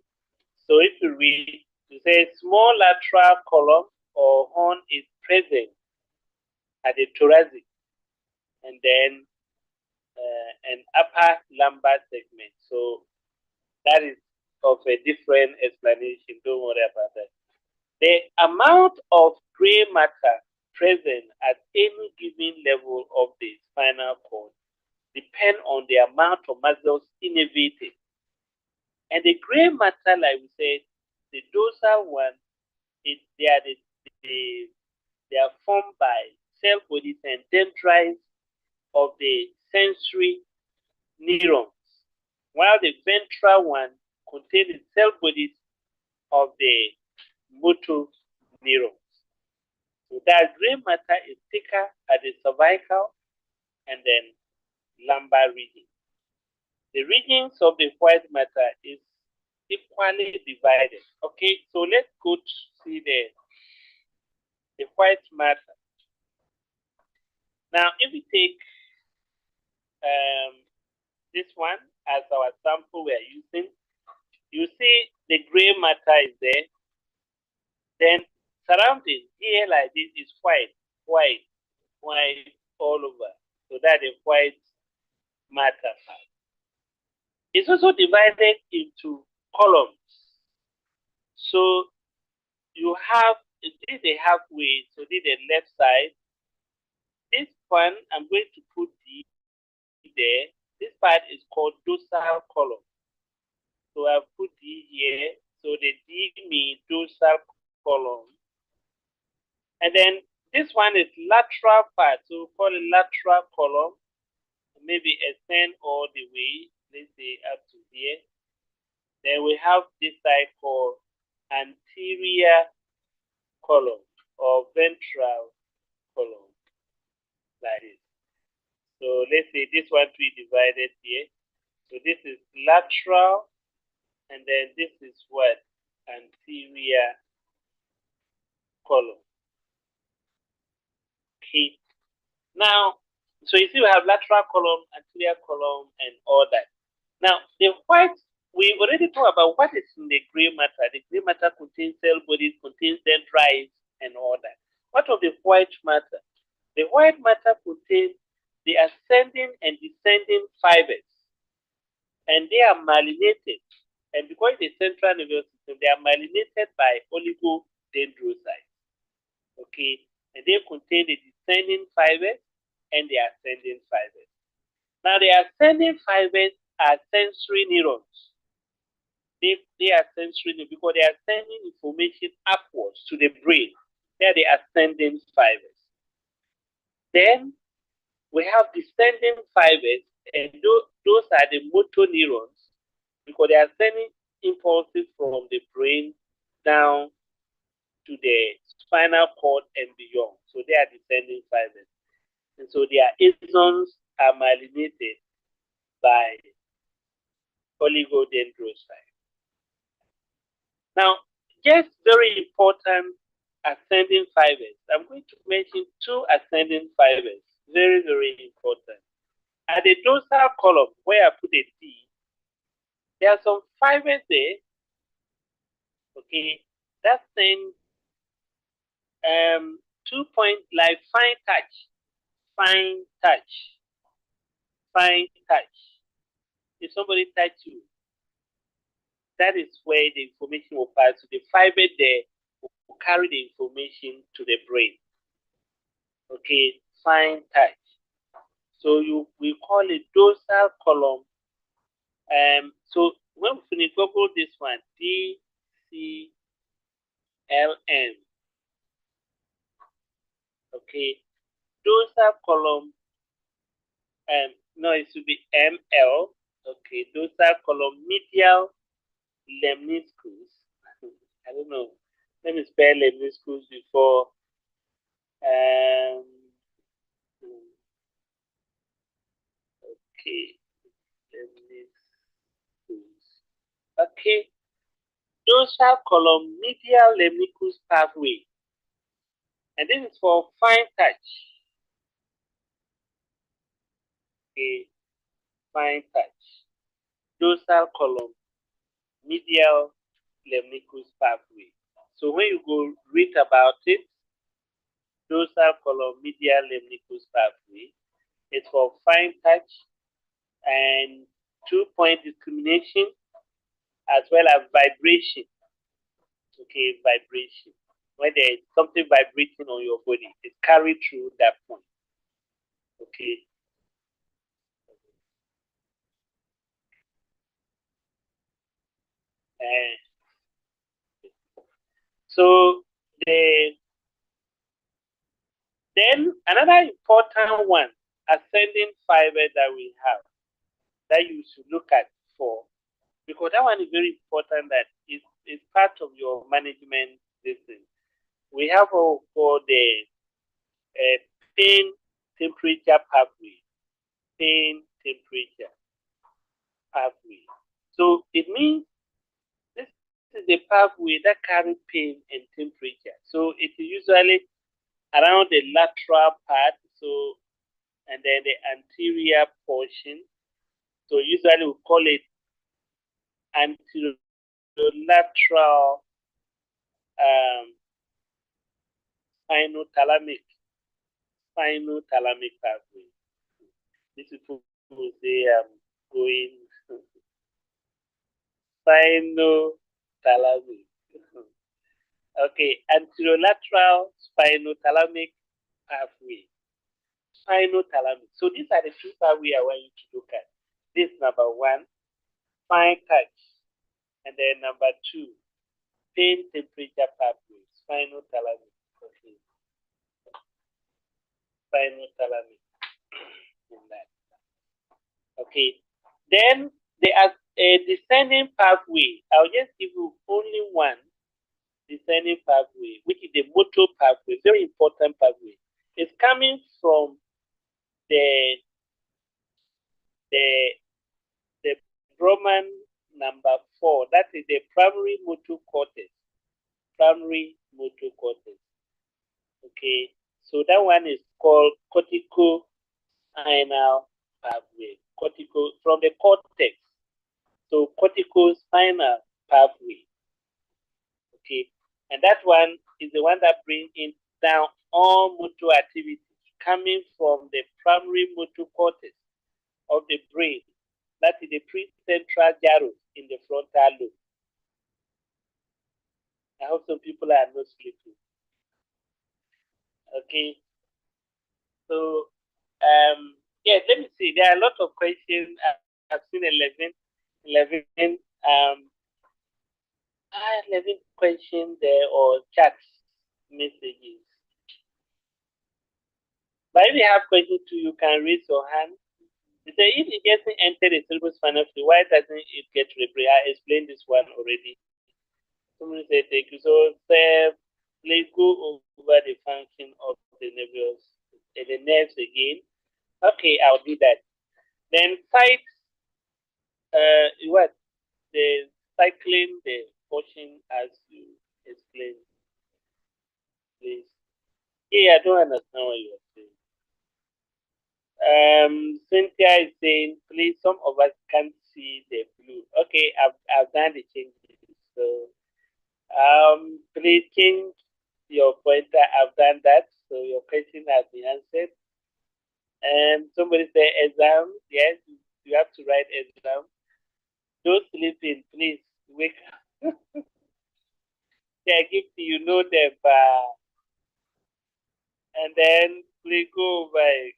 so if you read, you say small lateral column or horn is present at the thoracic, and then an upper lumbar segment. So that is of a different explanation. Don't worry about that. The amount of gray matter present at any given level of the spinal cord depend on the amount of muscles innervated. And the gray matter, like we said, the dorsal one, they are formed by cell bodies and dendrites of the sensory neurons, while the ventral one contains the cell bodies of the motor neurons. So that gray matter is thicker at the cervical and then lumbar region. The regions of the white matter is equally divided. Okay, so let's go to see the white matter. Now, if we take this one as our sample we are using, you see the gray matter is there. Then surrounding here like this is white white all over. So that's the white matter part. It's also divided into columns. So you have this is a halfway, so this is the left side. This one I'm going to put D there. This part is called dorsal column. So I've put D here. So the D means dorsal column. And then this one is lateral part. So we call it lateral column. Maybe extend all the way, let's say up to here. Then we have this side called anterior column or ventral column, like this. So let's say this one to be divided here. So this is lateral, and then this is what? Anterior column. Okay. Now, so you see we have lateral column, anterior column, and all that. Now, the white, we already talked about what is in the gray matter. The gray matter contains cell bodies, contains dendrites, and all that. What of the white matter? The white matter contains the ascending and descending fibers, and they are myelinated. And because the central nervous system, they are myelinated by oligodendrocytes. Okay, and they contain the descending fibers and the ascending fibers. Now, the ascending fibers are sensory neurons. They are sensory because they are sending information upwards to the brain. They are the ascending fibers. Then we have descending fibers, and those are the motor neurons because they are sending impulses from the brain down to the spinal cord and beyond. So they are descending fibers. And so their axons are myelinated by oligodendrocytes. Now, just very important ascending fibers. I'm going to mention two ascending fibers. Very, very important. At the dorsal column, where I put a D, there are some fibers there, okay, that send 2 points like fine touch. Fine touch. Fine touch. If somebody touch you, that is where the information will pass to the fiber there will carry the information to the brain. Okay, fine touch. So we call it dorsal column. So when we finish, Google this one, DCLM. Okay, dorsal column. No, it should be ML. Okay, dorsal column medial lemniscus. I don't know. Let me spell lemniscus before. Okay, lemniscus. Okay, dorsal column medial lemniscus pathway, and this is for fine touch. Okay, fine touch. Dorsal column medial lemniscus pathway. So when you go read about it, dorsal column medial lemniscus pathway, it's for fine touch and 2-point discrimination as well as vibration. Okay, vibration. When there is something vibrating on your body, it's carried through that point. Okay. And so then another important one, ascending fiber that we have that you should look at for, because that one is very important, that is part of your management system. We have for the pain temperature pathway. Pain temperature pathway. So it means this is the pathway that carries pain and temperature. So it is usually around the lateral part, so and then the anterior portion. So usually we call it anterolateral spinothalamic spinal thalamic pathway. These people will say I'm going spinal thalamic. Okay, anterolateral spinal thalamic pathway. Spinal thalamic. So these are the two pathways I want you to look at. This number one, fine touch. And then number two, pain temperature pathway. Spinal thalamic. Okay. Spinal thalamic. In that. Okay. Then there are a descending pathway. I'll just give you only one descending pathway, which is the motor pathway, very important pathway. It's coming from the Roman number 4. That is the primary motor cortex. Primary motor cortex. Okay. So that one is called corticospinal pathway. From the cortex. So corticospinal pathway. Okay. And that one is the one that brings in down all motor activities coming from the primary motor cortex of the brain. That is the precentral gyrus in the frontal lobe. I hope some people are not sleeping. Okay. So, yeah, let me see. There are a lot of questions. I've seen 11 questions there or chat messages. But if you have questions too, you can raise your hand. If it gets entered the cerebrospinal fluid, why doesn't it get replaced? I explained this one already. Somebody said thank you. So please go over the function of the nerves again. Okay, I'll do that. Then fight the cycling the portion as you explained. Please. Yeah, I don't understand what you are saying. Cynthia is saying, please, some of us can't see the blue. Okay, I've done the changes. So please change your pointer. I've done that. So your question has been answered. And somebody say exam. Yes, you have to write exam. Don't sleeping, please wake up. Yeah, give you know them, and then please go over it.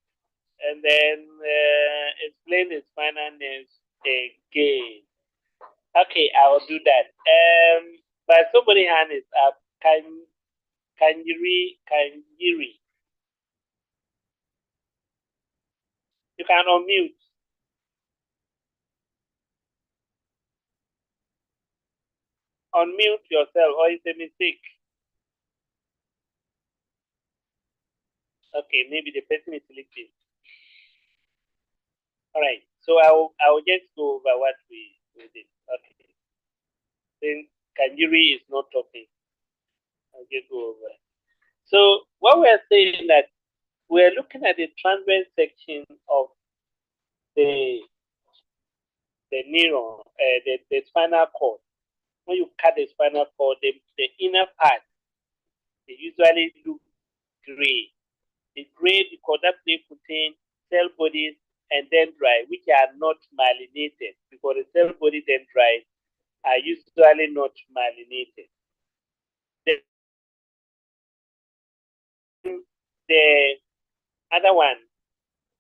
And then explain the spinal nerves again. Okay, I will do that. But somebody hand is up. Kanjiri. You can unmute. Unmute yourself, or it's a mistake. Okay, maybe the person is sleeping. All right, so I will just go over what we did. Okay. Then Kanjiri is not talking. I'll just go over. So what we're saying that we're looking at the transverse section of the neuron, the spinal cord. When you cut the spinal cord, the inner part, they usually look gray. It's gray because that they contain cell bodies and dendrites, which are not myelinated, because the cell body dendrites are usually not myelinated. The other one,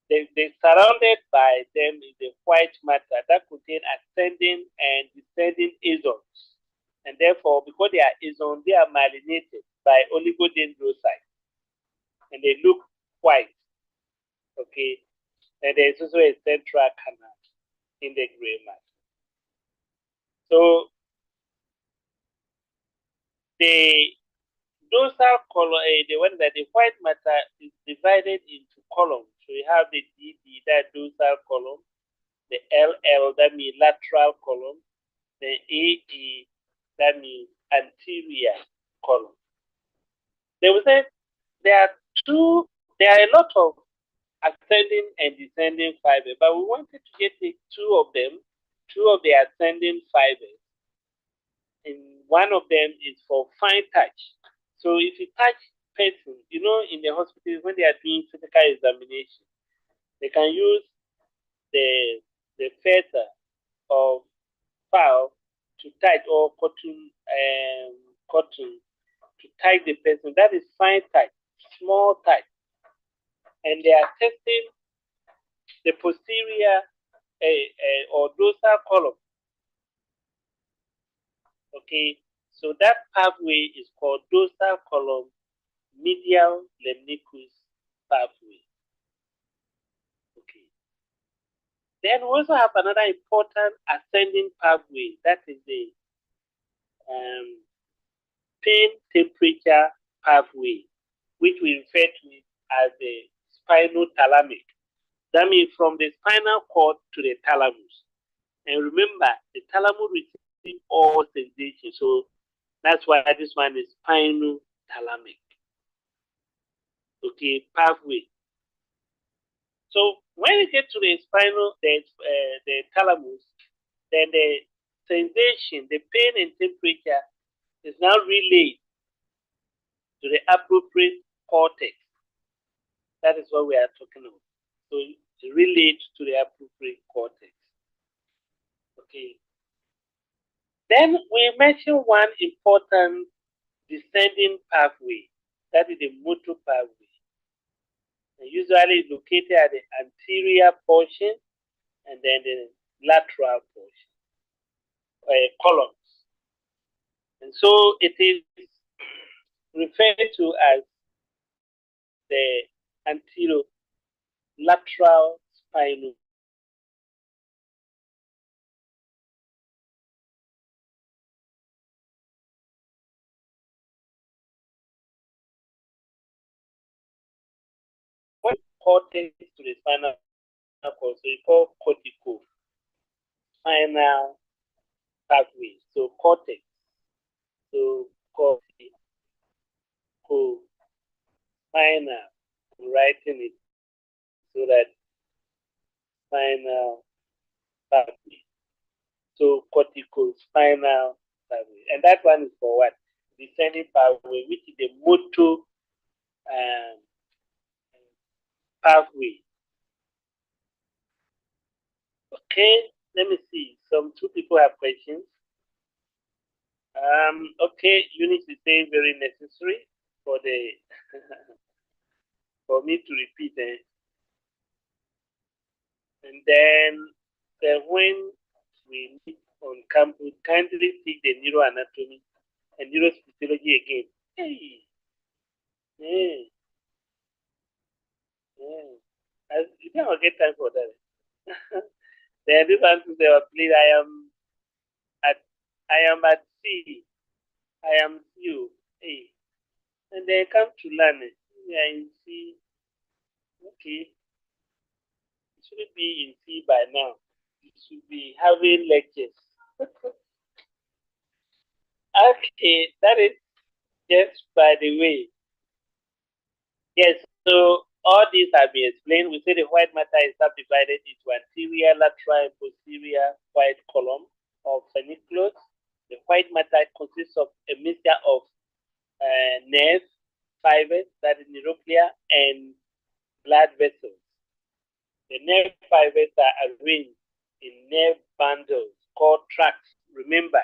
they're surrounded by them is the white matter that contain ascending and descending axons. And therefore, because they are axons, they are myelinated by oligodendrocytes. And they look white. Okay. And there's also a central canal in the gray matter. So the dorsal column, the one that the white matter is divided into columns. So you have the DD, that dorsal column, the LL, that means lateral column, the AE, that means anterior column. They will say there are a lot of ascending and descending fibers, but we wanted to get two of the ascending fibers. And one of them is for fine touch. So if you touch person, in the hospital when they are doing physical examination, they can use the feather of fowl to tie, or cotton to tie the person. That is fine tie, small tie, and they are testing the posterior or dorsal column. Okay, so that pathway is called dorsal column medial lemnicus pathway. Okay. Then we also have another important ascending pathway, that is the pain temperature pathway, which we refer to it as the spinal thalamic. That means from the spinal cord to the thalamus. And remember, the thalamus receives all sensations, so that's why this one is spinal thalamic. Okay, pathway. So when you get to the spinal, the thalamus, then the sensation, the pain and temperature is now relayed to the appropriate cortex. That is what we are talking about. So it relates to the appropriate cortex. Okay. Then we mention one important descending pathway, that is the motor pathway. And usually located at the anterior portion and then the lateral portion, columns. And so it is referred to as the anterolateral spinal. What cortex to the spinal cord? So we call cortical spinal pathway. So cortex. So cortical spinal. I'm writing it so that spinal pathway. So cortical spinal pathway. And that one is for what? Descending pathway, which is the motor pathway. Okay, let me see. Two people have questions. Okay, Eunice is saying very necessary for the for me to repeat it. And then when we meet on campus, kindly teach the neuroanatomy and neurophysiology again. Hey, hey, hey. You don't get time for that. Then this one to say, please, I am at sea. I am you. Hey. And they come to learn it. We are in sea. Okay. It should be in sea by now. You should be having lectures. Okay, that is just by the way. Yes, so all these have been explained. We say the white matter is subdivided into anterior, lateral, and posterior white column of nucleus. The white matter consists of a mixture of nerve fibers, that is neuroplia, and blood vessels. The nerve fibers are arranged in nerve bundles called tracts. Remember,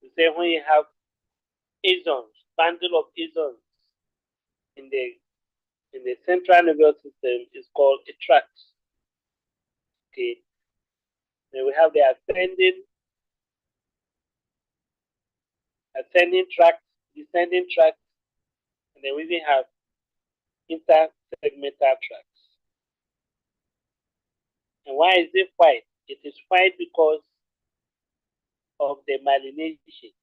we say when you have axons, bundle of axons in the central nervous system is called a tract. Okay. Then we have the ascending tract, descending tract, and then we even have intersegmental tracts. And why is it white? It is white because of the myelination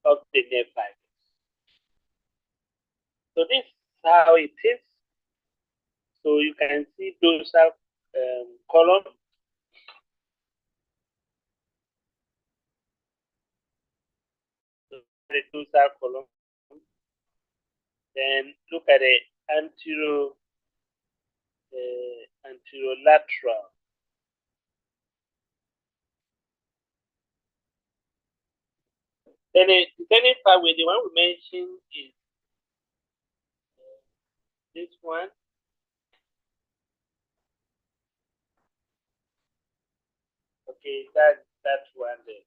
of the nerve fibers. So this is how it is. So you can see dorsal column. So the dorsal column. Then look at the anterolateral. Then the descending pathway, the one we mentioned is this one. Okay, that's one there.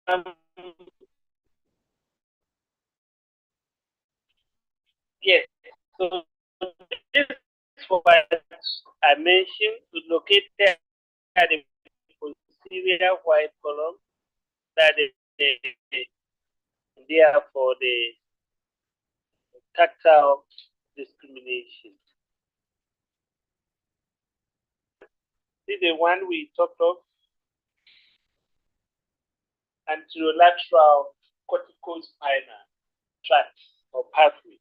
um, yes, so this is what I mentioned to locate the posterior white column that is there for the tactile discrimination. See the one we talked of? Anterolateral corticospinal tract or pathway.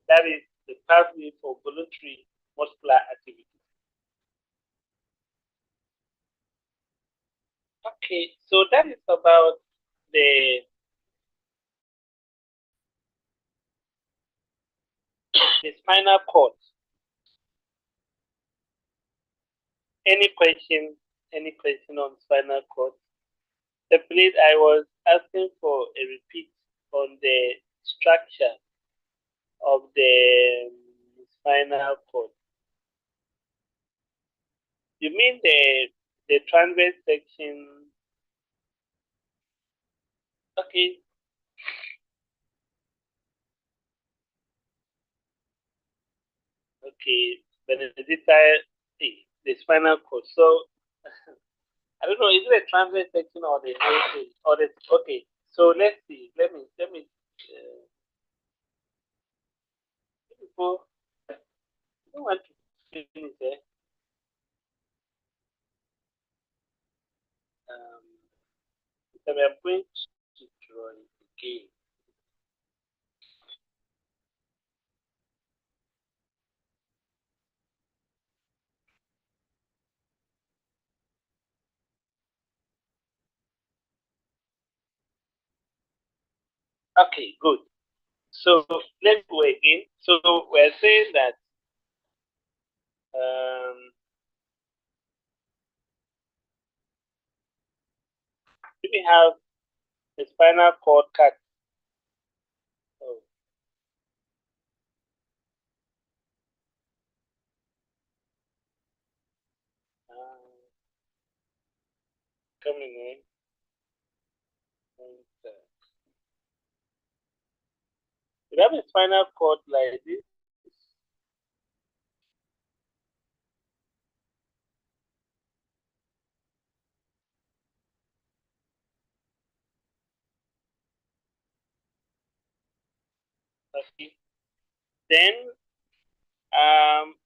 That is the pathway for voluntary muscular activity. Okay, so that is about the spinal cord. Any question? Any question on spinal cord? The place I was asking for a repeat on the structure of the spinal cord. You mean the transverse section? Okay. Okay, the spinal cord. So I don't know, is it a transverse section or the or the okay? So let's see. Let me before I don't want to finish there. So we are going to draw it again. Okay, good. So let's go again. So we're saying that we have the spinal cord cut. Oh. Coming in. We have a spinal cord like this. Okay. Then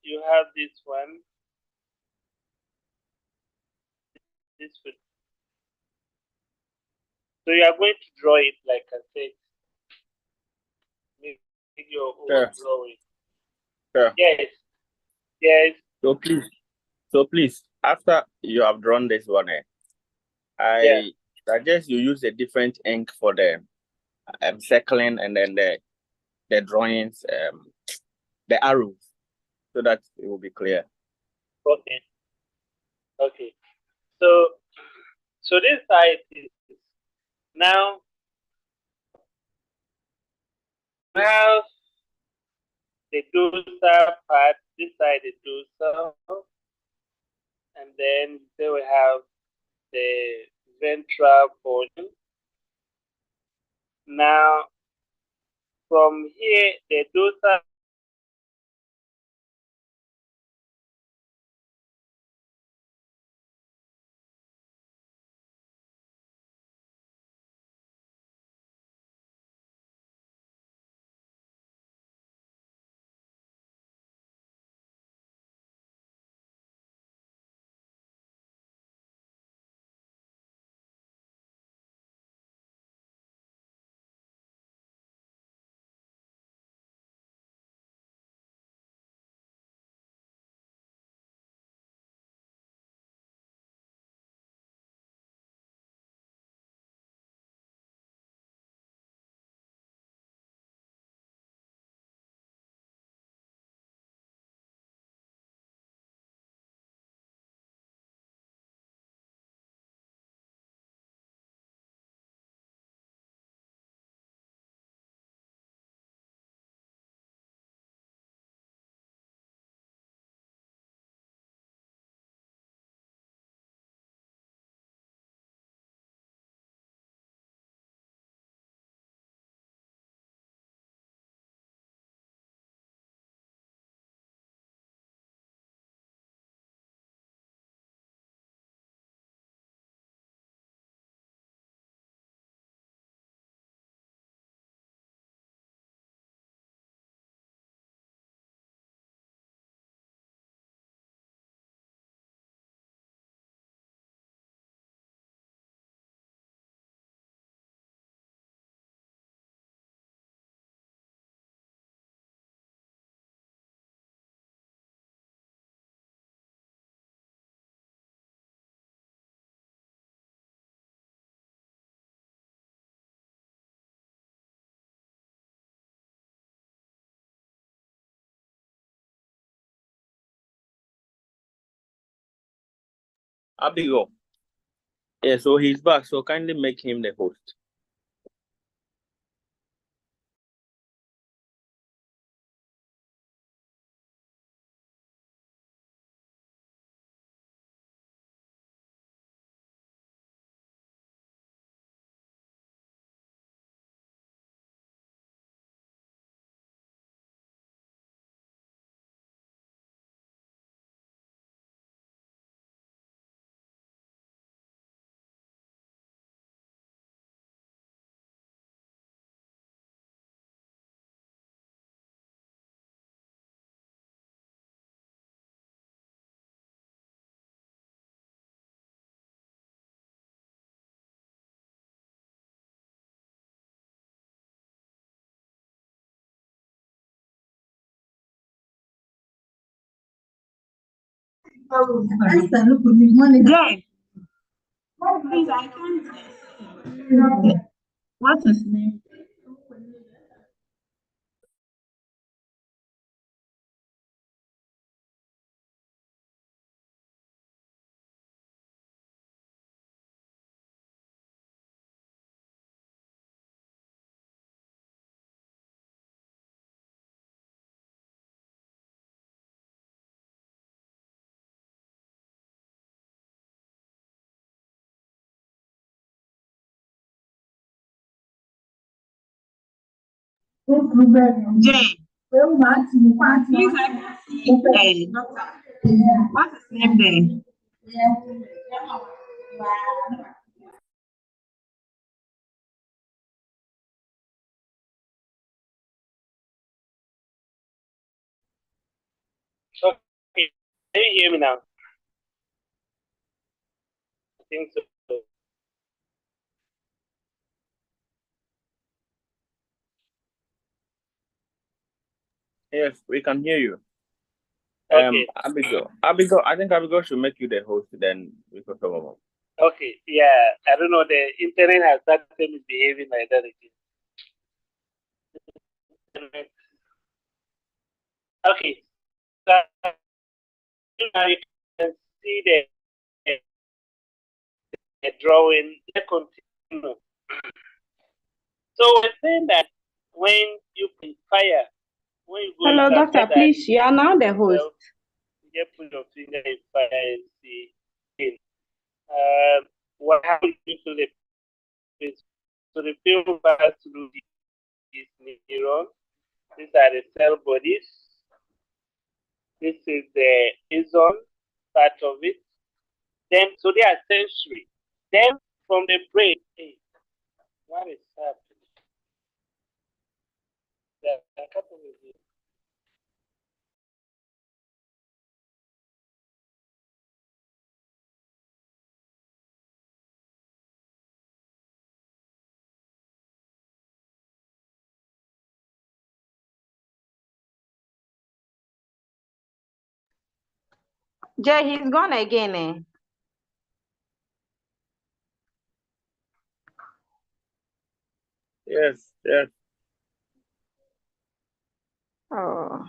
you have this one. This one. So you are going to draw it like I said. Make your own drawing. Sure. Yes. Yes. So please, after you have drawn this one, I suggest you use a different ink for the circling and then the drawings, the arrows, so that it will be clear. Okay. Okay. So this side is now have the dorsal part, this side is dorsal, and then there we have the ventral portion. Now from here the dorsal Abigail. Yeah, so he's back. So kindly make him the host. Jay, please, I can't. What's his name? Jay, please, I can't see. Doctor. What's his name there? Okay. Can you hear me now? I think so. Yes, we can hear you. Okay. Abigail, I think Abigail should make you the host, then we can talk about. Okay. Yeah. I don't know. The internet has started misbehaving like that again. Okay. So now you can see the drawing. Let's continue. So we're saying that when you fire, when you go Hello, inside doctor, that please, you are now the host. cell, you just put your finger in fire and see. What happens to the so the film pass through these neurons. These are the cell bodies. This is the axon part of it. Then so they are sensory. Then from the brain, hey, what is happening? There are a couple of things. Jay, he's gone again. Yes, yes. Oh.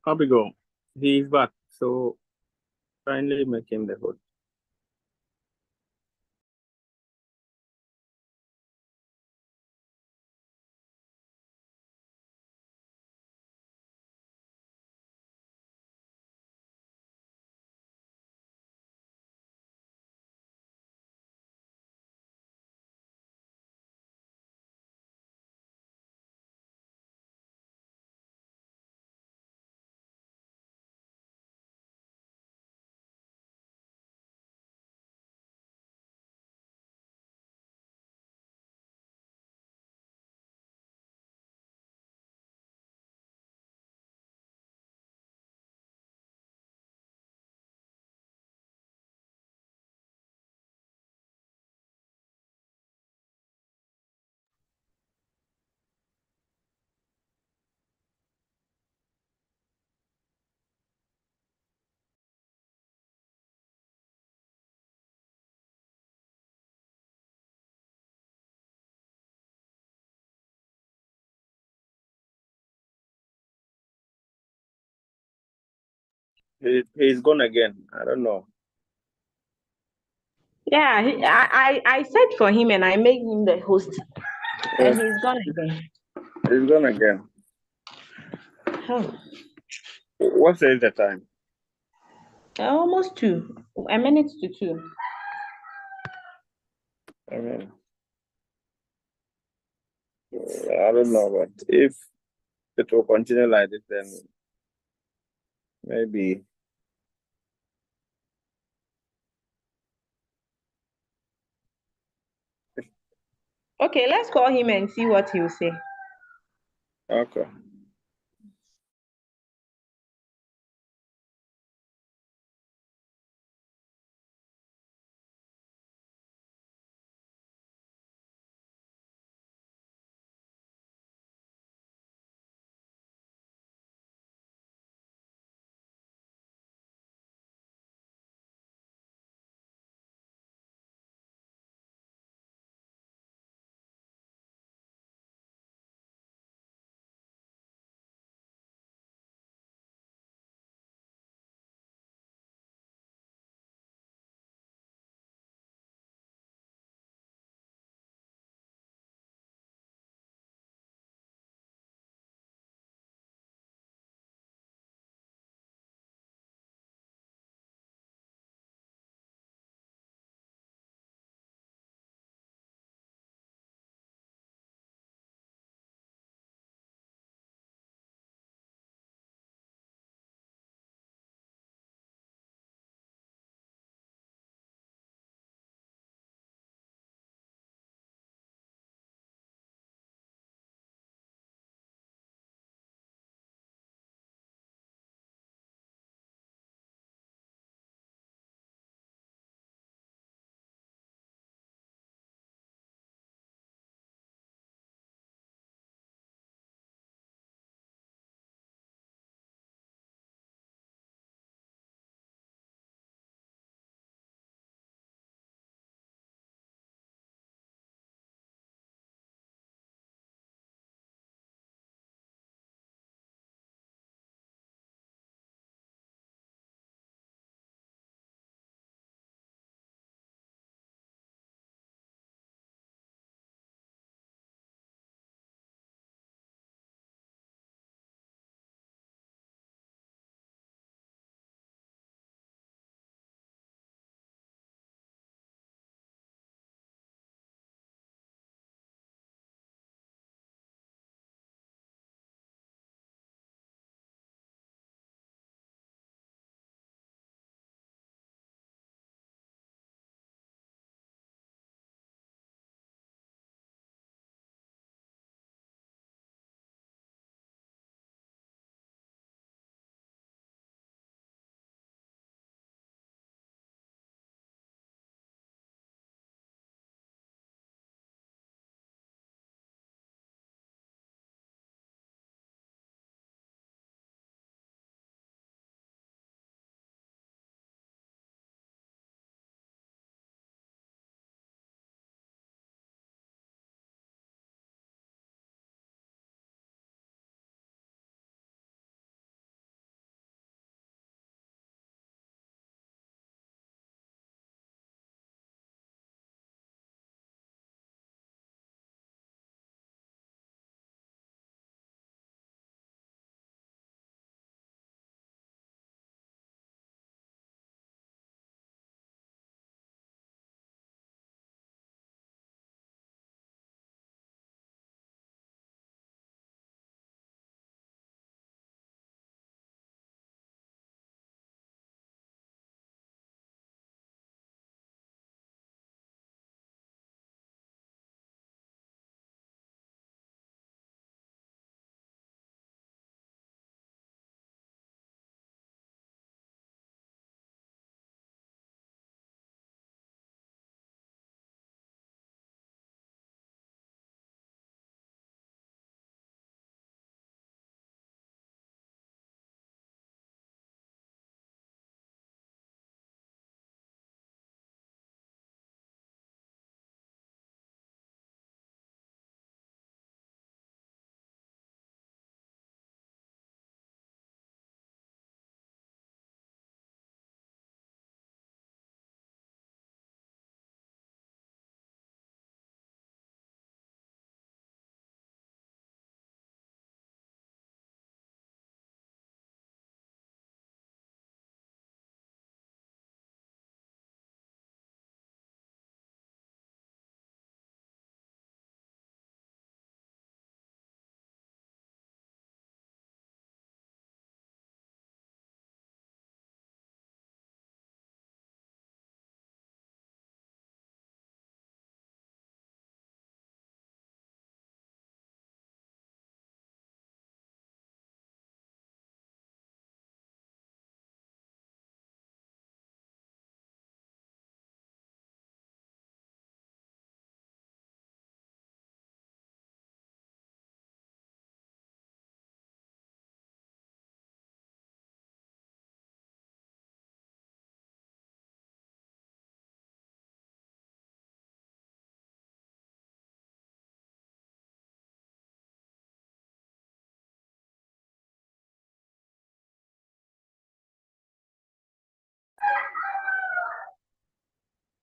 Abigail, he is back. So kindly make him the host. He's gone again. I don't know. Yeah, I said for him and I made him the host, and he's gone again. He's gone again. Oh, What is the time? almost 2, a minute to 2. I mean, I don't know, but if it will continue like this, then maybe. Okay, let's call him and see what he'll say. Okay.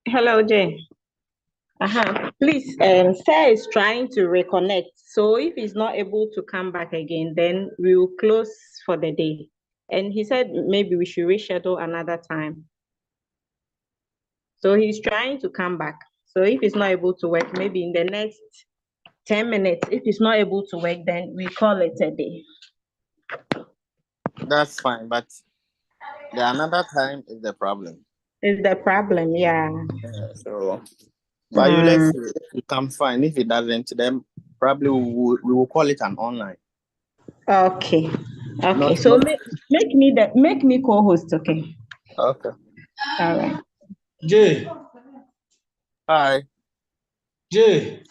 Hello, Jay. Please, Sir is trying to reconnect. So if he's not able to come back again, then we will close for the day. And he said maybe we should reschedule another time. So he's trying to come back. So if he's not able to work, maybe in the next 10 minutes, if he's not able to work, then we call it a day. That's fine, but the another time is the problem. Is the problem, yeah. So, but you let's see. If it comes fine. If it doesn't, then probably we will call it an online. Okay. Okay. So make me co-host, okay? Okay. All right. Jay. Hi. Jay.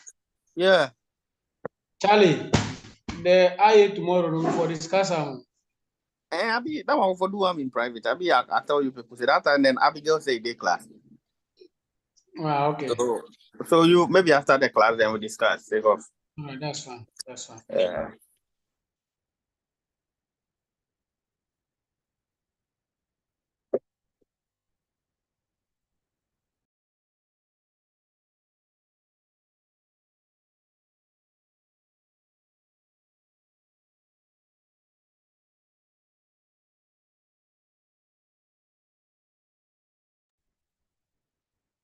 Yeah. Charlie. The IA tomorrow for discussion. Abi, that one for do one in private. Abi, I tell you people say that, and then Abigail say day class. Okay. So you maybe after the class then we discuss. Take off. All right, that's fine. That's fine. Yeah.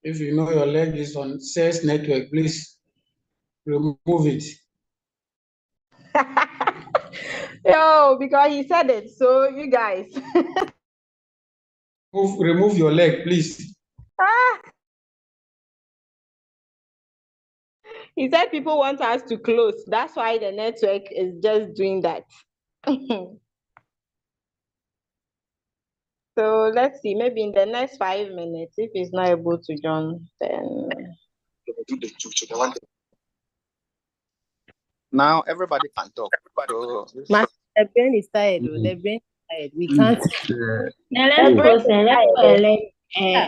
If you know your leg is on sales network, please remove it. Yo, because he said it. So you guys. Remove your leg, please. He said people want us to close. That's why the network is just doing that. So let's see, maybe in the next 5 minutes, if he's not able to join, then. Now everybody can talk. So The brain is tired. The brain is tired. We can't.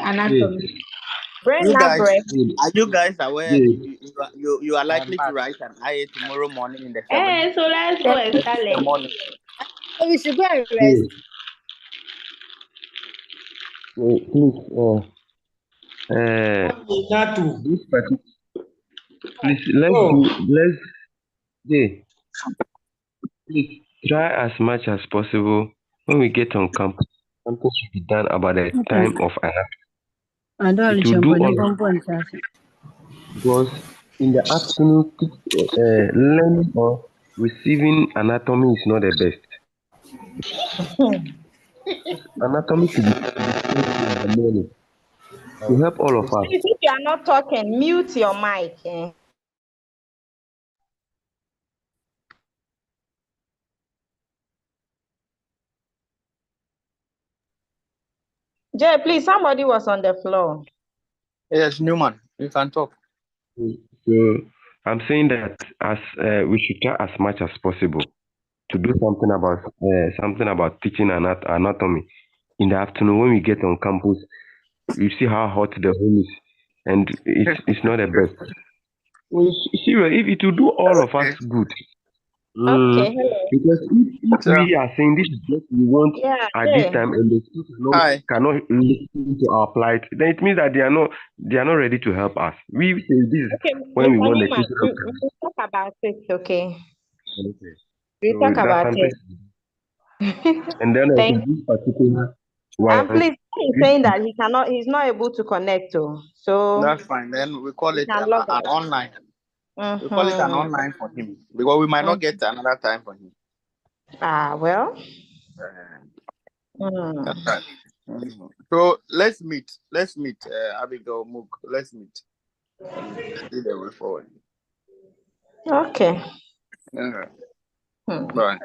Anatomy. Brain you guys, break. are you guys aware you are likely to write an IA tomorrow morning in the 7? So let's go and start the morning. So we should go and rest. Please, please try as much as possible when we get on campus. Something should be done about the time of anatomy. It will do all because in the afternoon, learning or receiving anatomy is not the best. Anatomy should be in the morning to help all of us. If you are not talking, mute your mic. Jay, please, somebody was on the floor. Yes, Newman, you can talk. So I'm saying that as we should try as much as possible to do something about teaching anatomy in the afternoon when we get on campus. You see how hot the home is, and it's not the best. Well, seriously, if it will do all of us good. Okay. Because if we are saying this is what we want at this time, and the schools cannot listen to our plight, then it means that they are not ready to help us. We say this is when we want the children. We'll talk about it, okay? We'll talk about it. And then this particular one. Please, he's saying that he's not able to connect to. So that's fine. Then we call it an online. We call it an online for him because we might not get another time for him. Well. That's right. So let's meet. Abigail Mook. Let's meet. See the way forward. Okay. Bye.